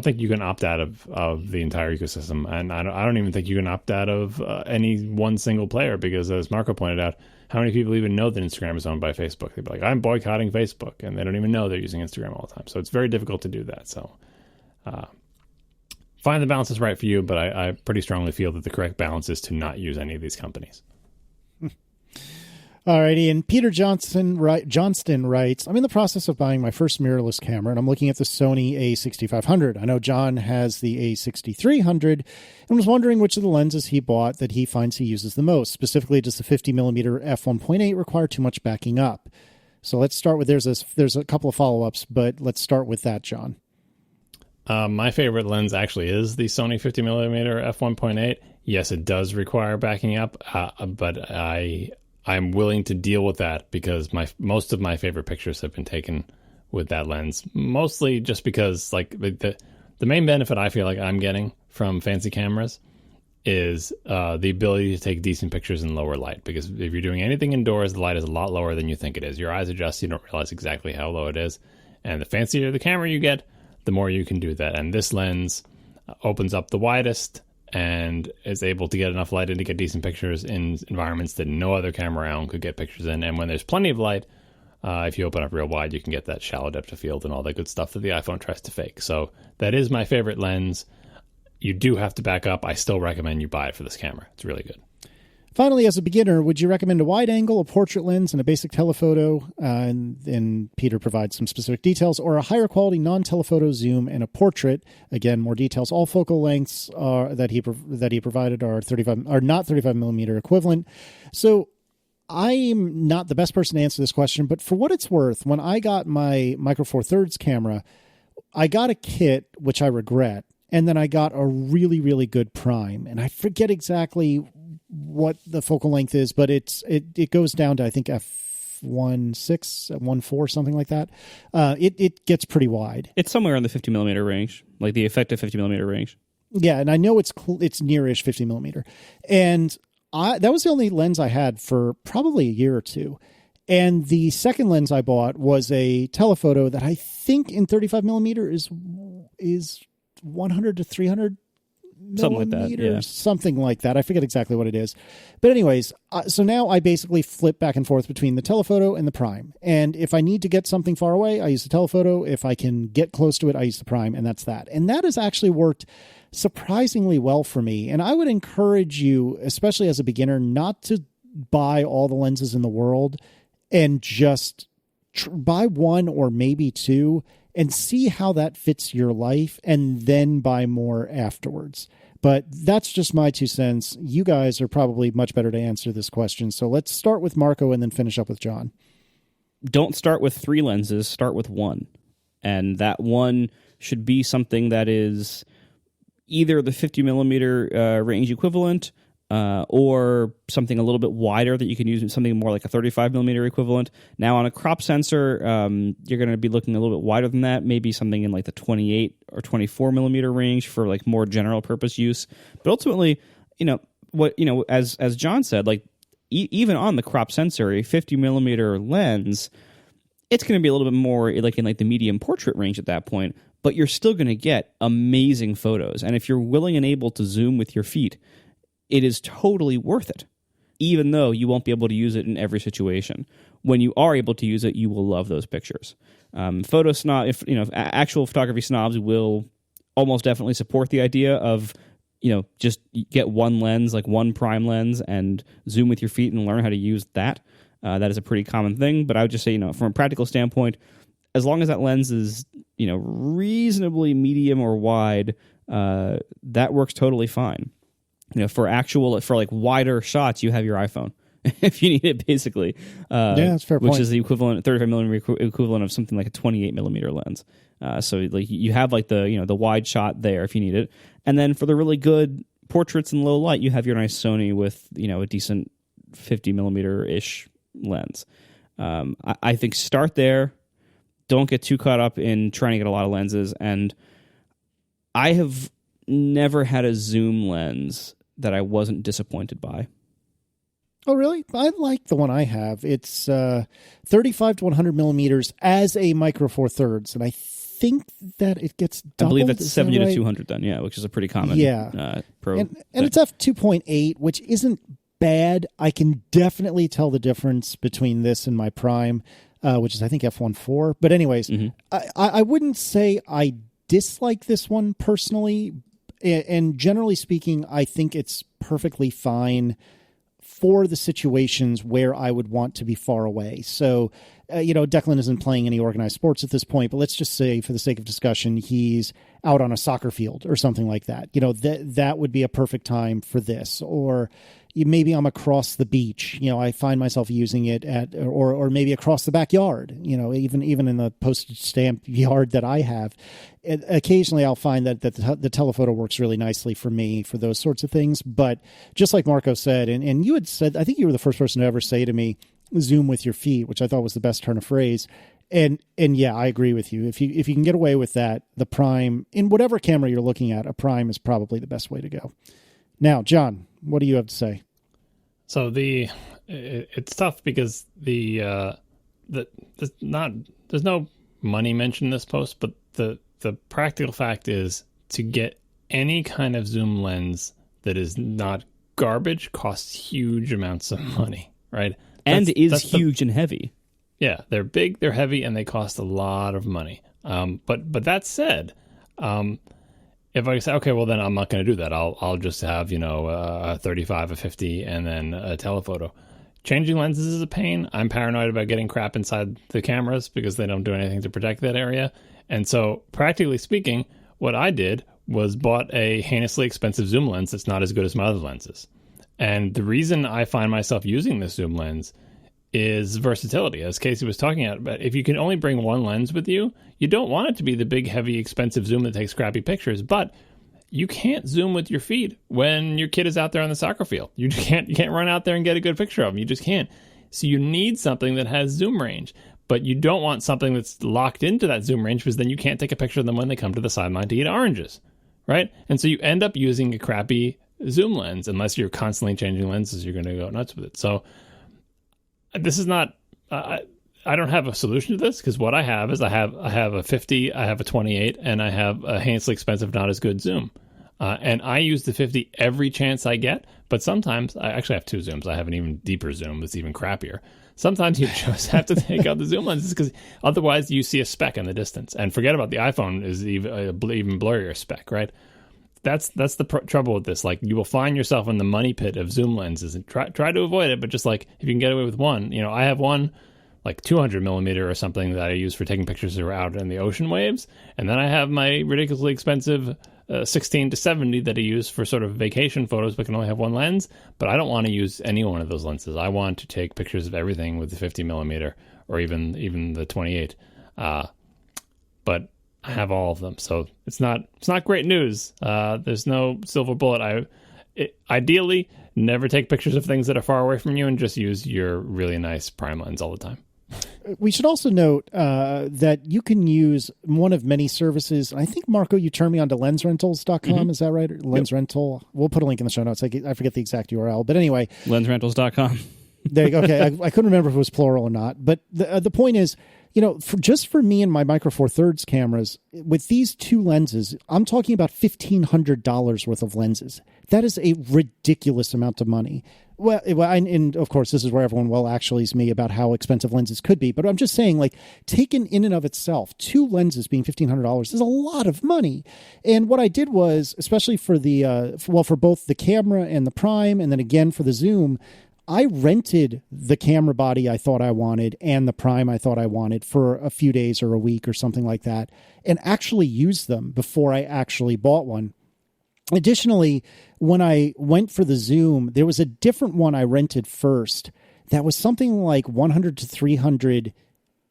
think you can opt out of the entire ecosystem. And I don't even think you can opt out of any one single player, because as Marco pointed out, how many people even know that Instagram is owned by Facebook? They'd be like, I'm boycotting Facebook, and they don't even know they're using Instagram all the time. So it's very difficult to do that. So find the balance that's right for you, but I pretty strongly feel that the correct balance is to not use any of these companies. Alrighty, and Peter Johnston writes, I'm in the process of buying my first mirrorless camera, and I'm looking at the Sony a6500. I know John has the a6300, and was wondering which of the lenses he bought that he finds he uses the most. Specifically, does the 50mm f1.8 require too much backing up? So let's start with, there's a couple of follow-ups, but let's start with that, John. My favorite lens actually is the Sony 50mm f1.8. Yes, it does require backing up, but I'm willing to deal with that because most of my favorite pictures have been taken with that lens. Mostly just because, like, the main benefit I feel like I'm getting from fancy cameras is the ability to take decent pictures in lower light. Because if you're doing anything indoors, the light is a lot lower than you think it is. Your eyes adjust, you don't realize exactly how low it is. And the fancier the camera you get, the more you can do that. And this lens opens up the widest and is able to get enough light in to get decent pictures in environments that no other camera around could get pictures in. And when there's plenty of light, if you open up real wide, you can get that shallow depth of field and all that good stuff that the iPhone tries to fake. So that is my favorite lens. You do have to back up. I still recommend you buy it for this camera. It's really good. Finally, as a beginner, would you recommend a wide angle, a portrait lens, and a basic telephoto? And Peter provides some specific details, or a higher quality non-telephoto zoom and a portrait. Again, more details. All focal lengths that he provided are not 35 millimeter equivalent. So I'm not the best person to answer this question, but for what it's worth, when I got my Micro Four Thirds camera, I got a kit, which I regret, and then I got a really, really good prime, and I forget exactly what the focal length is, but it goes down to, I think, f1.6, 1.4, something like that. It gets pretty wide. It's somewhere in the 50 millimeter range, like the effective 50 millimeter range. Yeah, and I know it's nearish 50 millimeter. And that was the only lens I had for probably a year or two. And the second lens I bought was a telephoto that I think in 35 millimeter is 100 to 300 something like that, yeah. Something like that. I forget exactly what it is. But anyways, so now I basically flip back and forth between the telephoto and the prime. And if I need to get something far away, I use the telephoto. If I can get close to it, I use the prime, and that's that. And that has actually worked surprisingly well for me. And I would encourage you, especially as a beginner, not to buy all the lenses in the world and just buy one or maybe two and see how that fits your life, and then buy more afterwards. But that's just my 2 cents. You guys are probably much better to answer this question. So let's start with Marco and then finish up with John. Don't start with 3 lenses, start with 1. And that one should be something that is either the 50 millimeter range equivalent, or something a little bit wider that you can use, something more like a 35 millimeter equivalent. Now, on a crop sensor, you're going to be looking a little bit wider than that, maybe something in like the 28 or 24 millimeter range for like more general purpose use. But ultimately, as John said, like even on the crop sensor, a 50 millimeter lens, it's going to be a little bit more like in like the medium portrait range at that point, but you're still going to get amazing photos. And if you're willing and able to zoom with your feet, it is totally worth it, even though you won't be able to use it in every situation. When you are able to use it, you will love those pictures. Actual photography snobs will almost definitely support the idea of, just get one lens, like one prime lens, and zoom with your feet and learn how to use that. That is a pretty common thing. But I would just say, from a practical standpoint, as long as that lens is, reasonably medium or wide, that works totally fine. For like wider shots, you have your iPhone if you need it, basically. That's a fair point. Which is the equivalent, 35 millimeter equivalent of something like a 28 millimeter lens. So like you have like the wide shot there if you need it, and then for the really good portraits in low light, you have your nice Sony with a decent 50 millimeter ish lens. I think start there. Don't get too caught up in trying to get a lot of lenses. And I have never had a zoom lens that I wasn't disappointed by. Oh, really? I like the one I have. It's 35 to 100 millimeters as a Micro Four Thirds, and I think that it gets doubled. I believe that's 70 to 200 then, yeah, which is a pretty common probe. And it's f2.8, which isn't bad. I can definitely tell the difference between this and my Prime, which is, I think, f1.4. But anyways, I wouldn't say I dislike this one personally, and generally speaking, I think it's perfectly fine for the situations where I would want to be far away. So, Declan isn't playing any organized sports at this point, but let's just say, for the sake of discussion, he's out on a soccer field or something like that. That would be a perfect time for this. Or maybe I'm across the beach. I find myself using it or maybe across the backyard. Even in the postage stamp yard that I have. Occasionally, I'll find that the telephoto works really nicely for me for those sorts of things. But just like Marco said, and you had said, I think you were the first person to ever say to me, "Zoom with your feet," which I thought was the best turn of phrase. And yeah, I agree with you. If you can get away with that, the prime, in whatever camera you're looking at, a prime is probably the best way to go. Now, John, what do you have to say? So it's tough because there's no money mentioned in this post, but the practical fact is, to get any kind of zoom lens that is not garbage costs huge amounts of money, right? And is huge and heavy. Yeah, they're big, they're heavy, and they cost a lot of money. But that said, if I say, okay, well then I'm not going to do that. I'll just have a 35, a 50, and then a telephoto. Changing lenses is a pain. I'm paranoid about getting crap inside the cameras because they don't do anything to protect that area. And so, practically speaking, what I did was bought a heinously expensive zoom lens that's not as good as my other lenses. And the reason I find myself using this zoom lens is versatility, as Casey was talking about. If you can only bring one lens with you, you don't want it to be the big, heavy, expensive zoom that takes crappy pictures, but you can't zoom with your feet when your kid is out there on the soccer field. You can't run out there and get a good picture of them. You just can't. So you need something that has zoom range, but you don't want something that's locked into that zoom range because then you can't take a picture of them when they come to the sideline to eat oranges, right? And so you end up using a crappy zoom lens. Unless you're constantly changing lenses, you're going to go nuts with it. So this is not... I don't have a solution to this because what I have is I have a 50, I have a 28, and I have a heinously expensive, not as good zoom. And I use the 50 every chance I get, but sometimes I actually have two zooms. I have an even deeper zoom that's even crappier. Sometimes you just have to take out the zoom lenses because otherwise you see a speck in the distance. And forget about the iPhone is even blurrier speck, right? That's the trouble with this. Like, you will find yourself in the money pit of zoom lenses and try to avoid it. But just like if you can get away with one, I have one like 200 millimeter or something that I use for taking pictures that are out in the ocean waves. And then I have my ridiculously expensive 16 to 70 that I use for sort of vacation photos, but can only have one lens. But I don't want to use any one of those lenses. I want to take pictures of everything with the 50 millimeter or even the 28. But I have all of them. So it's not great news. There's no silver bullet. Ideally, never take pictures of things that are far away from you and just use your really nice prime lens all the time. We should also note that you can use one of many services. I think, Marco, you turned me on to lensrentals.com. Mm-hmm. Is that right? Lens Rental. We'll put a link in the show notes. I forget the exact URL. But anyway. Lensrentals.com. There you go. Okay. I couldn't remember if it was plural or not. But the point is, just for me and my Micro Four Thirds cameras, with these two lenses, I'm talking about $1,500 worth of lenses. That is a ridiculous amount of money. Well, and of course, this is where everyone actuallys me about how expensive lenses could be. But I'm just saying, like, taken in and of itself, two lenses being $1,500 is a lot of money. And what I did was, especially for for both the camera and the prime, and then again for the zoom, I rented the camera body I thought I wanted and the prime I thought I wanted for a few days or a week or something like that, and actually used them before I actually bought one. Additionally, when I went for the zoom, there was a different one I rented first that was something like 100 to 300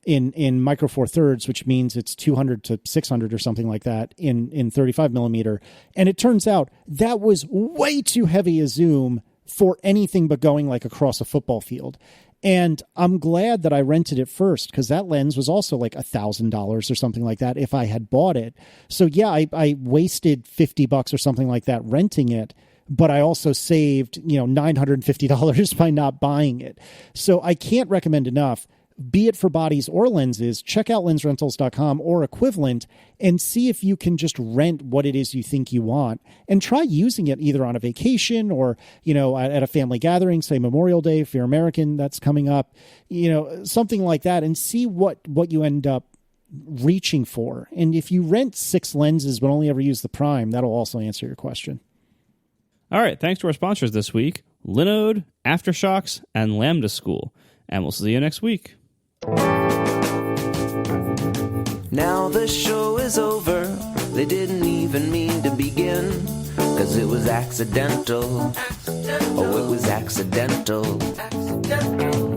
in Micro Four Thirds, which means it's 200 to 600 or something like that in 35 millimeter. And it turns out that was way too heavy a zoom for anything but going like across a football field. And I'm glad that I rented it first because that lens was also like $1,000 or something like that if I had bought it. So yeah, I wasted $50 or something like that renting it, but I also saved, $950 by not buying it. So I can't recommend enough. Be it for bodies or lenses, check out lensrentals.com or equivalent and see if you can just rent what it is you think you want and try using it either on a vacation or, at a family gathering, say Memorial Day, if you're American, that's coming up, something like that, and see what you end up reaching for. And if you rent 6 lenses but only ever use the prime, that'll also answer your question. All right. Thanks to our sponsors this week, Linode, Aftershokz, and Lambda School. And we'll see you next week. Now the show is over. They didn't even mean to begin, 'cause it was accidental. Oh, it was accidental.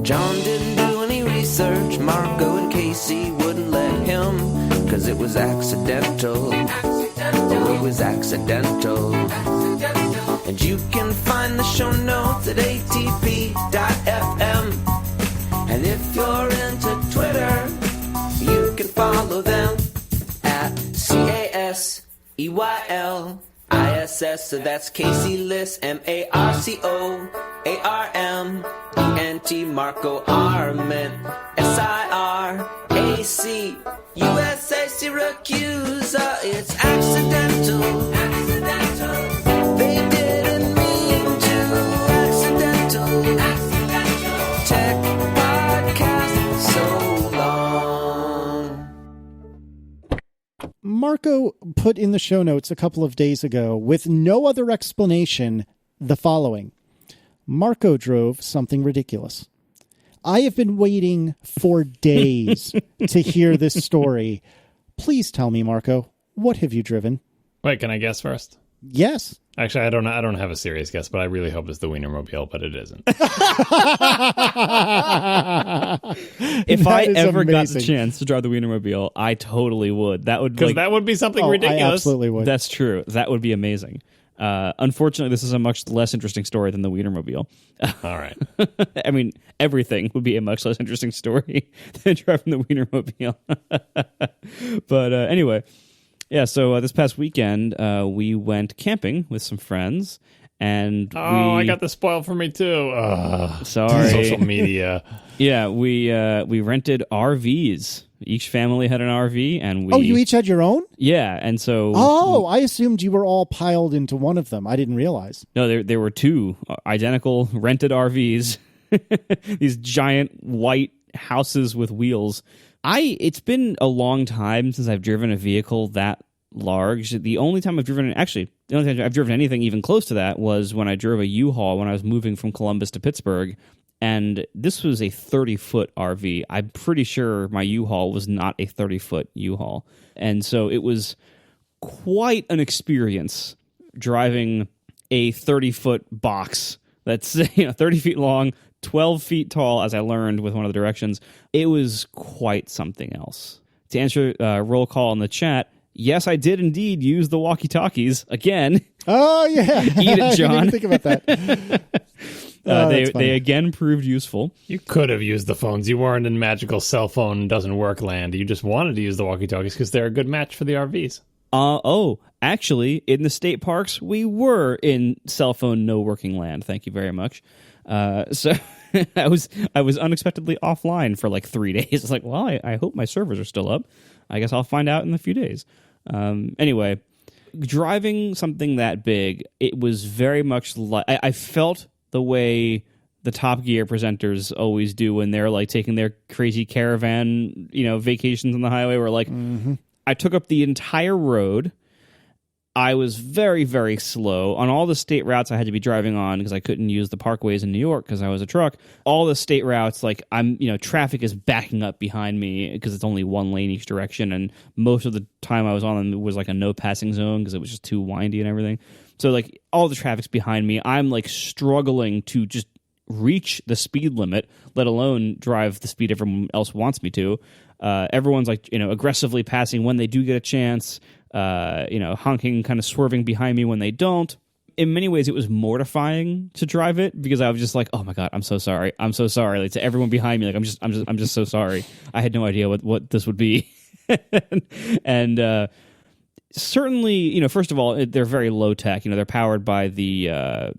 John didn't do any research. Marco and Casey wouldn't let him, 'cause it was accidental. Oh, it was accidental. And you can find the show notes at atp.fm. And if you're into Twitter, you can follow them at CASEYLISS. So that's Casey Liss, MARCOARMENT, Marco Arment, SIRAC, USA Syracuse. It's accidental. They didn't Marco put in the show notes a couple of days ago with no other explanation the following. Marco drove something ridiculous. I have been waiting for days to hear this story. Please tell me, Marco, what have you driven? Wait, can I guess first? Yes. Actually, I don't have a serious guess, but I really hope it's the Wienermobile, but it isn't. If I ever got amazing. the chance to drive the Wienermobile, I totally would. That would Because that would be something ridiculous. I absolutely would. That's true. That would be amazing. Unfortunately, this is a much less interesting story than the Wienermobile. All right. I mean, everything would be a much less interesting story than driving the Wienermobile. But anyway, yeah, so this past weekend, we went camping with some friends. And I got this spoiled for me too. Sorry. Social media. Yeah, we rented RVs. Each family had an RV, and we... Oh, you each had your own? Yeah, and so... Oh, I assumed you were all piled into one of them. I didn't realize. No, there were two identical rented RVs. These giant white houses with wheels. It's been a long time since I've driven a vehicle that large. The only time I've driven anything even close to that was when I drove a U-Haul when I was moving from Columbus to Pittsburgh. And this was a 30-foot RV. I'm pretty sure my U-Haul was not a 30-foot U-Haul. And so it was quite an experience driving a 30-foot box that's 30 feet long, 12 feet tall, as I learned with one of the directions. It was quite something else. To answer roll call in the chat, yes, I did indeed use the walkie-talkies again. Oh, yeah. Eat it, John. I didn't even think about that. They again proved useful. You could have used the phones. You weren't in magical cell phone doesn't work land. You just wanted to use the walkie-talkies because they're a good match for the RVs. Actually, in the state parks, we were in cell phone no working land. Thank you very much. So I was unexpectedly offline for like 3 days. It's like, well, I hope my servers are still up. I guess I'll find out in a few days. Anyway, driving something that big, it was very much like I felt the way the Top Gear presenters always do when they're like taking their crazy caravan, vacations on the highway. Where like I took up the entire road. I was very, very slow on all the state routes I had to be driving on because I couldn't use the parkways in New York because I was a truck. All the state routes, like traffic is backing up behind me because it's only one lane each direction, and most of the time I was on them was like a no passing zone because it was just too windy and everything. So like all the traffic's behind me. I'm like struggling to just reach the speed limit, let alone drive the speed everyone else wants me to. Everyone's like aggressively passing when they do get a chance. Honking, kind of swerving behind me when they don't. In many ways, it was mortifying to drive it because I was just like, "Oh my god, I'm so sorry. I'm so sorry." Like to everyone behind me, like I'm just so sorry. I had no idea what this would be, and certainly, first of all, they're very low tech. They're powered by there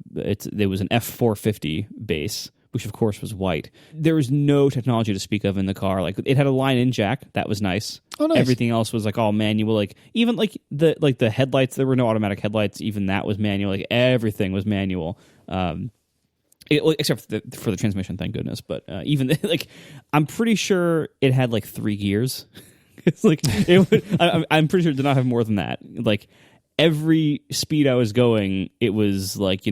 was an F450 base, which of course was white. There was no technology to speak of in the car. Like it had a line-in jack, that was nice. Oh, nice. Everything else was like all manual. Like even like the headlights, there were no automatic headlights. Even that was manual. Like everything was manual, except for the transmission. Thank goodness. But even like I'm pretty sure it had like 3 gears. It's like I'm pretty sure it did not have more than that. Like every speed I was going, it was like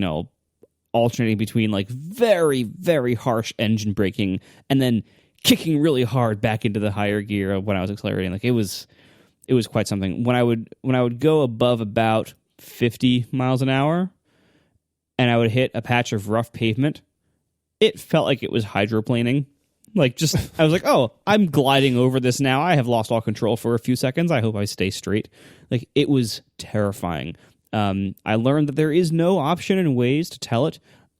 alternating between like very, very harsh engine braking and then kicking really hard back into the higher gear when I was accelerating. Like it was quite something. When I would go above about 50 miles an hour and I would hit a patch of rough pavement, it felt like it was hydroplaning. Like just I was like, oh, I'm gliding over this now. I have lost all control for a few seconds. I hope I stay straight. Like it was terrifying. I learned that there is no option in ways to tell it.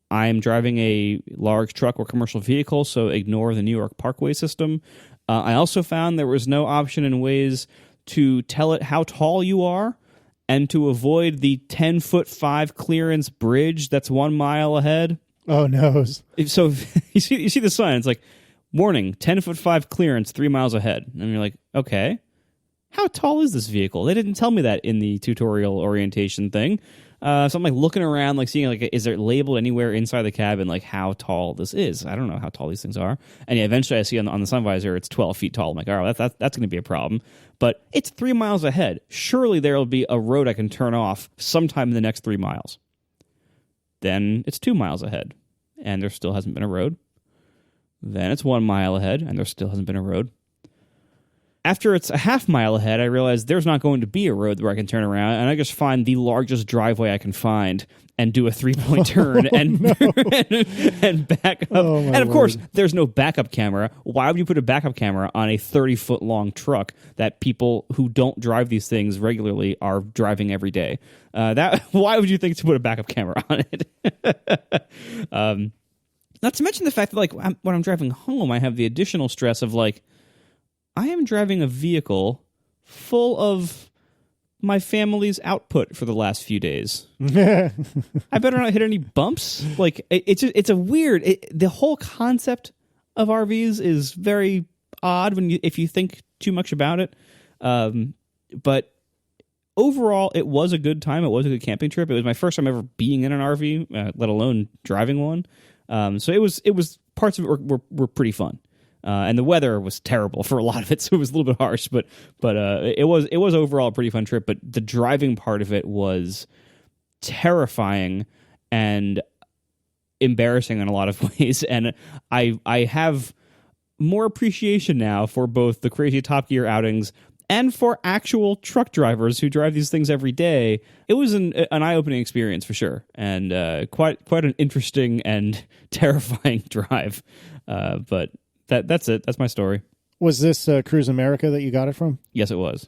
I'm driving a large truck or commercial vehicle, so ignore the New York parkway system. I also found there was no option in ways to tell it how tall you are and to avoid the 10'5" clearance bridge that's 1 mile ahead. Oh, no. So you see the sign. It's like, warning, 10'5" clearance 3 miles ahead. And you're like, okay. How tall is this vehicle? They didn't tell me that in the tutorial orientation thing. So I'm like looking around, like seeing like is there labeled anywhere inside the cabin like how tall this is? I don't know how tall these things are. And yeah, eventually I see on the sun visor it's 12 feet tall. I'm like, all right, that's going to be a problem. But it's 3 miles ahead. Surely there will be a road I can turn off sometime in the next 3 miles. Then it's 2 miles ahead, and there still hasn't been a road. Then it's 1 mile ahead, and there still hasn't been a road. After it's a half mile ahead, I realize there's not going to be a road where I can turn around, and I just find the largest driveway I can find and do a 3-point turn and back up. Oh, and of course, there's no backup camera. Why would you put a backup camera on a 30-foot long truck that people who don't drive these things regularly are driving every day? Why would you think to put a backup camera on it? Not to mention the fact that, like, when I'm driving home, I have the additional stress of, like, I am driving a vehicle full of my family's output for the last few days. I better not hit any bumps. Like, it's a weird... the whole concept of RVs is very odd if you think too much about it. But overall, it was a good time. It was a good camping trip. It was my first time ever being in an RV, let alone driving one. So it was parts of it were pretty fun. And the weather was terrible for a lot of it, so it was a little bit harsh. But it was overall a pretty fun trip. But the driving part of it was terrifying and embarrassing in a lot of ways. And I have more appreciation now for both the crazy Top Gear outings and for actual truck drivers who drive these things every day. It was an eye-opening experience for sure, and quite an interesting and terrifying drive. But that's it. That's my story. Was this Cruise America that you got it from? Yes, it was.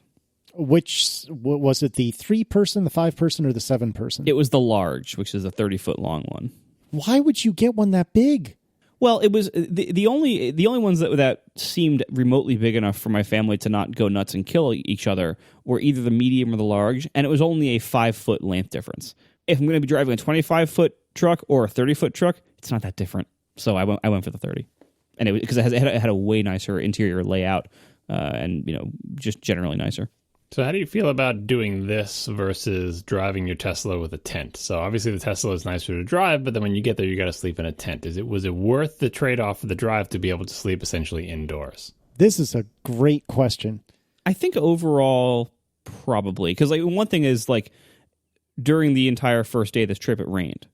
Which was it? The 3-person, the 5-person, or the 7-person? It was the large, which is a 30-foot long one. Why would you get one that big? Well, it was the only ones that seemed remotely big enough for my family to not go nuts and kill each other were either the medium or the large, and it was only a 5-foot length difference. If I'm going to be driving a 25-foot truck or a 30-foot truck, it's not that different. So I went for the 30, and because it had a way nicer interior layout, and just generally nicer. So how do you feel about doing this versus driving your Tesla with a tent? So obviously the Tesla is nicer to drive, but then when you get there, you got to sleep in a tent. Was it worth the trade-off of the drive to be able to sleep essentially indoors? This is a great question. I think overall, probably. Because one thing is, during the entire first day of this trip, it rained.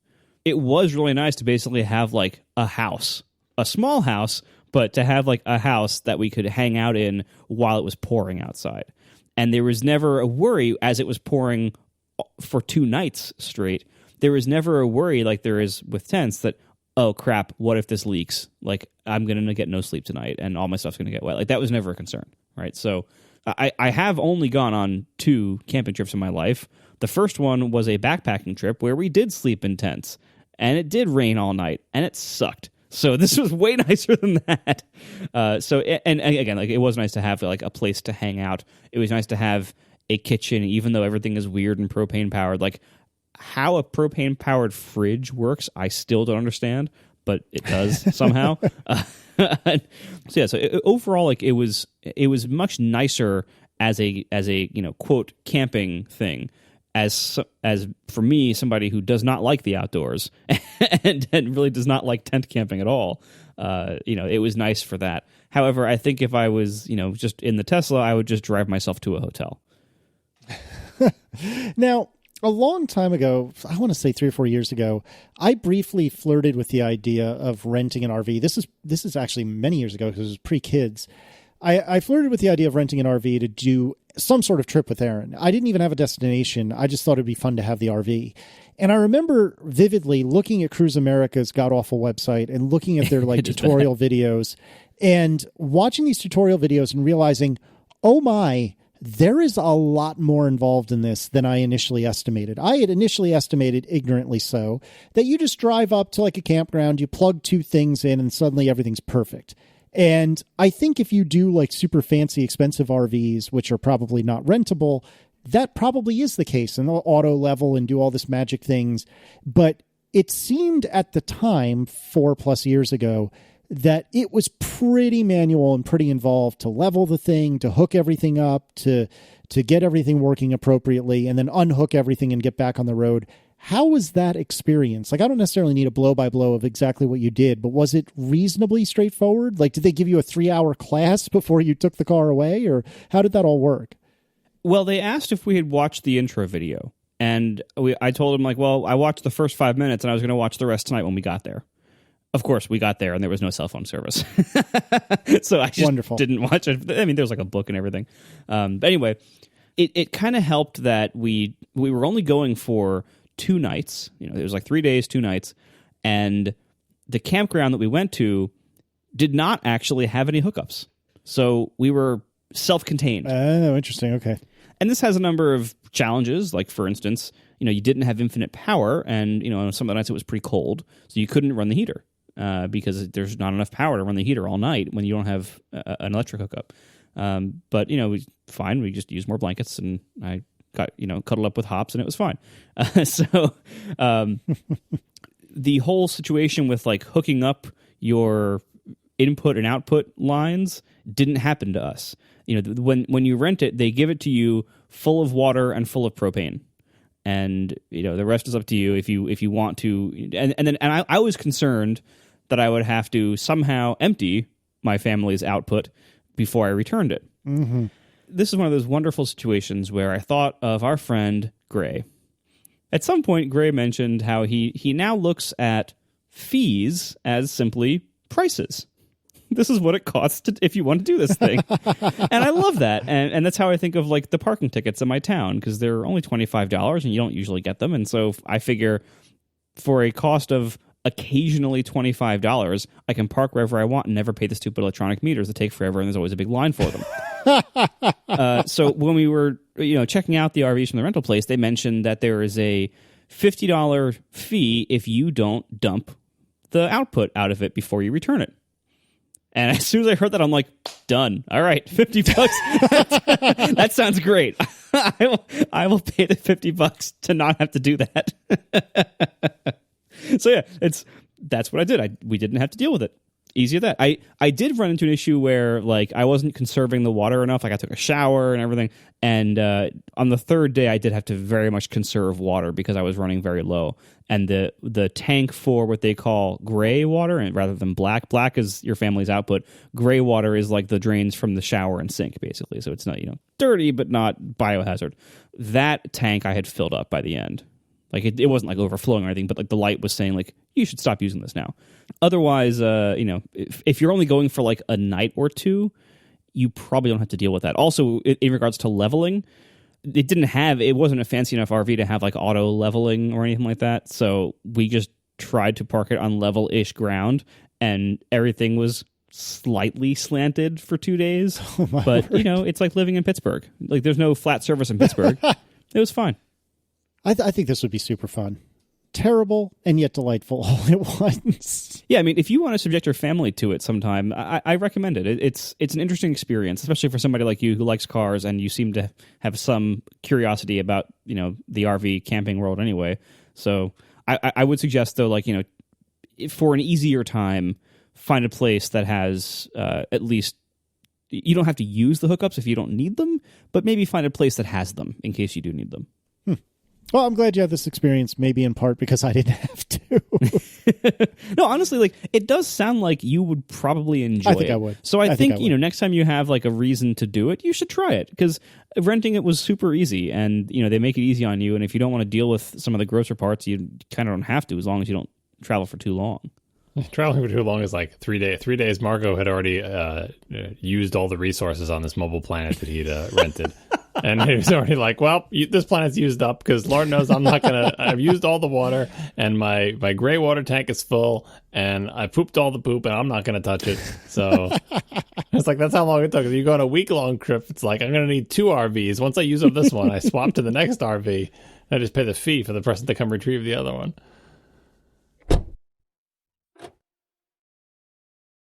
It was really nice to basically have, a house. A small house, but to have, a house that we could hang out in while it was pouring outside. And there was never a worry as it was pouring for 2 nights straight. There was never a worry like there is with tents that, oh, crap, what if this leaks? I'm going to get no sleep tonight and all my stuff's going to get wet. That was never a concern, right? So I have only gone on 2 camping trips in my life. The first one was a backpacking trip where we did sleep in tents. And it did rain all night, and it sucked. So this was way nicer than that. And again, it was nice to have a place to hang out. It was nice to have a kitchen, even though everything is weird and propane powered. How a propane powered fridge works, I still don't understand, but it does somehow. So overall, it was much nicer as a quote camping thing. As for me, somebody who does not like the outdoors and really does not like tent camping at all, it was nice for that. However, I think if I was, just in the Tesla, I would just drive myself to a hotel. Now, a long time ago, I want to say 3 or 4 years ago, I briefly flirted with the idea of renting an RV. This is actually many years ago because it was pre-kids. I flirted with the idea of renting an RV to do some sort of trip with Aaron. I didn't even have a destination. I just thought it'd be fun to have the RV. And I remember vividly looking at Cruise America's god-awful website and looking at their tutorial videos and watching these tutorial videos and realizing, oh my, there is a lot more involved in this than I initially estimated. I had initially estimated, ignorantly so, that you just drive up to a campground, you plug 2 things in, and suddenly everything's perfect. And I think if you do super fancy, expensive RVs, which are probably not rentable, that probably is the case, and they'll auto level and do all this magic things. But it seemed at the time, 4+ years ago, that it was pretty manual and pretty involved to level the thing, to hook everything up, to get everything working appropriately, and then unhook everything and get back on the road. How was that experience? Like, I don't necessarily need a blow-by-blow of exactly what you did, but was it reasonably straightforward? Like, did they give you a 3-hour class before you took the car away, or how did that all work? Well, they asked if we had watched the intro video, and I told them, like, well, I watched the first 5 minutes, and I was going to watch the rest tonight when we got there. Of course, we got there, and there was no cell phone service. So I just didn't watch it. I mean, there's like a book and everything. But anyway, it kind of helped that we were only going for 2 nights. You know, it was like 3 days, 2 nights, and the campground that we went to did not actually have any hookups. So we were self-contained. Oh, interesting. Okay. And this has a number of challenges. Like, for instance, you know, you didn't have infinite power, and, you know, on some of the nights it was pretty cold, so you couldn't run the heater because there's not enough power to run the heater all night when you don't have an electric hookup. But, you know, fine. We just used more blankets, and I got, you know, cuddled up with Hops, and it was fine. So the whole situation with, like, hooking up your input and output lines didn't happen to us. You know, when you rent it, they give it to you full of water and full of propane, and, you know, the rest is up to you if you want to. And I was concerned that I would have to somehow empty my family's output before I returned it. Mm-hmm. This is one of those wonderful situations where I thought of our friend Gray. At some point, Gray mentioned how he now looks at fees as simply prices. This is what it costs if you want to do this thing. And I love that. And that's how I think of, like, the parking tickets in my town, because they're only $25 and you don't usually get them. And so I figure for a cost of occasionally $25, I can park wherever I want and never pay the stupid electronic meters that take forever, and there's always a big line for them. So when we were, you know, checking out the RVs from the rental place, they mentioned that there is a $50 fee if you don't dump the output out of it before you return it. And as soon as I heard that, I'm like, done. All right, $50. That sounds great. I will pay the $50 to not have to do that. So yeah, that's what I did. We didn't have to deal with it. Easy as that. I did run into an issue where, like, I wasn't conserving the water enough. Like, I took a shower and everything, and on the third day, I did have to very much conserve water because I was running very low. And the tank for what they call gray water, and rather than black is your family's output. Gray water is like the drains from the shower and sink, basically. So it's not, you know, dirty but not biohazard. That tank I had filled up by the end. Like, it wasn't, like, overflowing or anything, but, like, the light was saying, like, you should stop using this now. Otherwise, you know, if you're only going for, like, a night or two, you probably don't have to deal with that. Also, in regards to leveling, it wasn't a fancy enough RV to have, like, auto leveling or anything like that. So we just tried to park it on level-ish ground, and everything was slightly slanted for 2 days. Oh, my but, word. you know, it's like living in Pittsburgh. Like, there's no flat surface in Pittsburgh. It was fine. I think this would be super fun. Terrible and yet delightful all at once. Yeah, I mean, if you want to subject your family to it sometime, I recommend it. It's an interesting experience, especially for somebody like you who likes cars and you seem to have some curiosity about, you know, the RV camping world anyway. So I would suggest, though, like, you know, for an easier time, find a place that has at least, you don't have to use the hookups if you don't need them, but maybe find a place that has them in case you do need them. Well, I'm glad you had this experience, maybe in part because I didn't have to. No, honestly, like, it does sound like you would probably enjoy it. I think I would. So I think, you know, next time you have, like, a reason to do it, you should try it, because renting it was super easy, and, you know, they make it easy on you, and if you don't want to deal with some of the grosser parts, you kind of don't have to, as long as you don't travel for too long. Traveling for too long is like 3 days. 3 days, Marco had already used all the resources on this mobile planet that he'd rented. And he was already like, well, this planet's used up because Lord knows I've used all the water, and my gray water tank is full, and I pooped all the poop, and I'm not going to touch it. So it's like, that's how long it took. If you go on a week-long trip, it's like, I'm going to need 2 RVs. Once I use up this one, I swap to the next RV. I just pay the fee for the person to come retrieve the other one.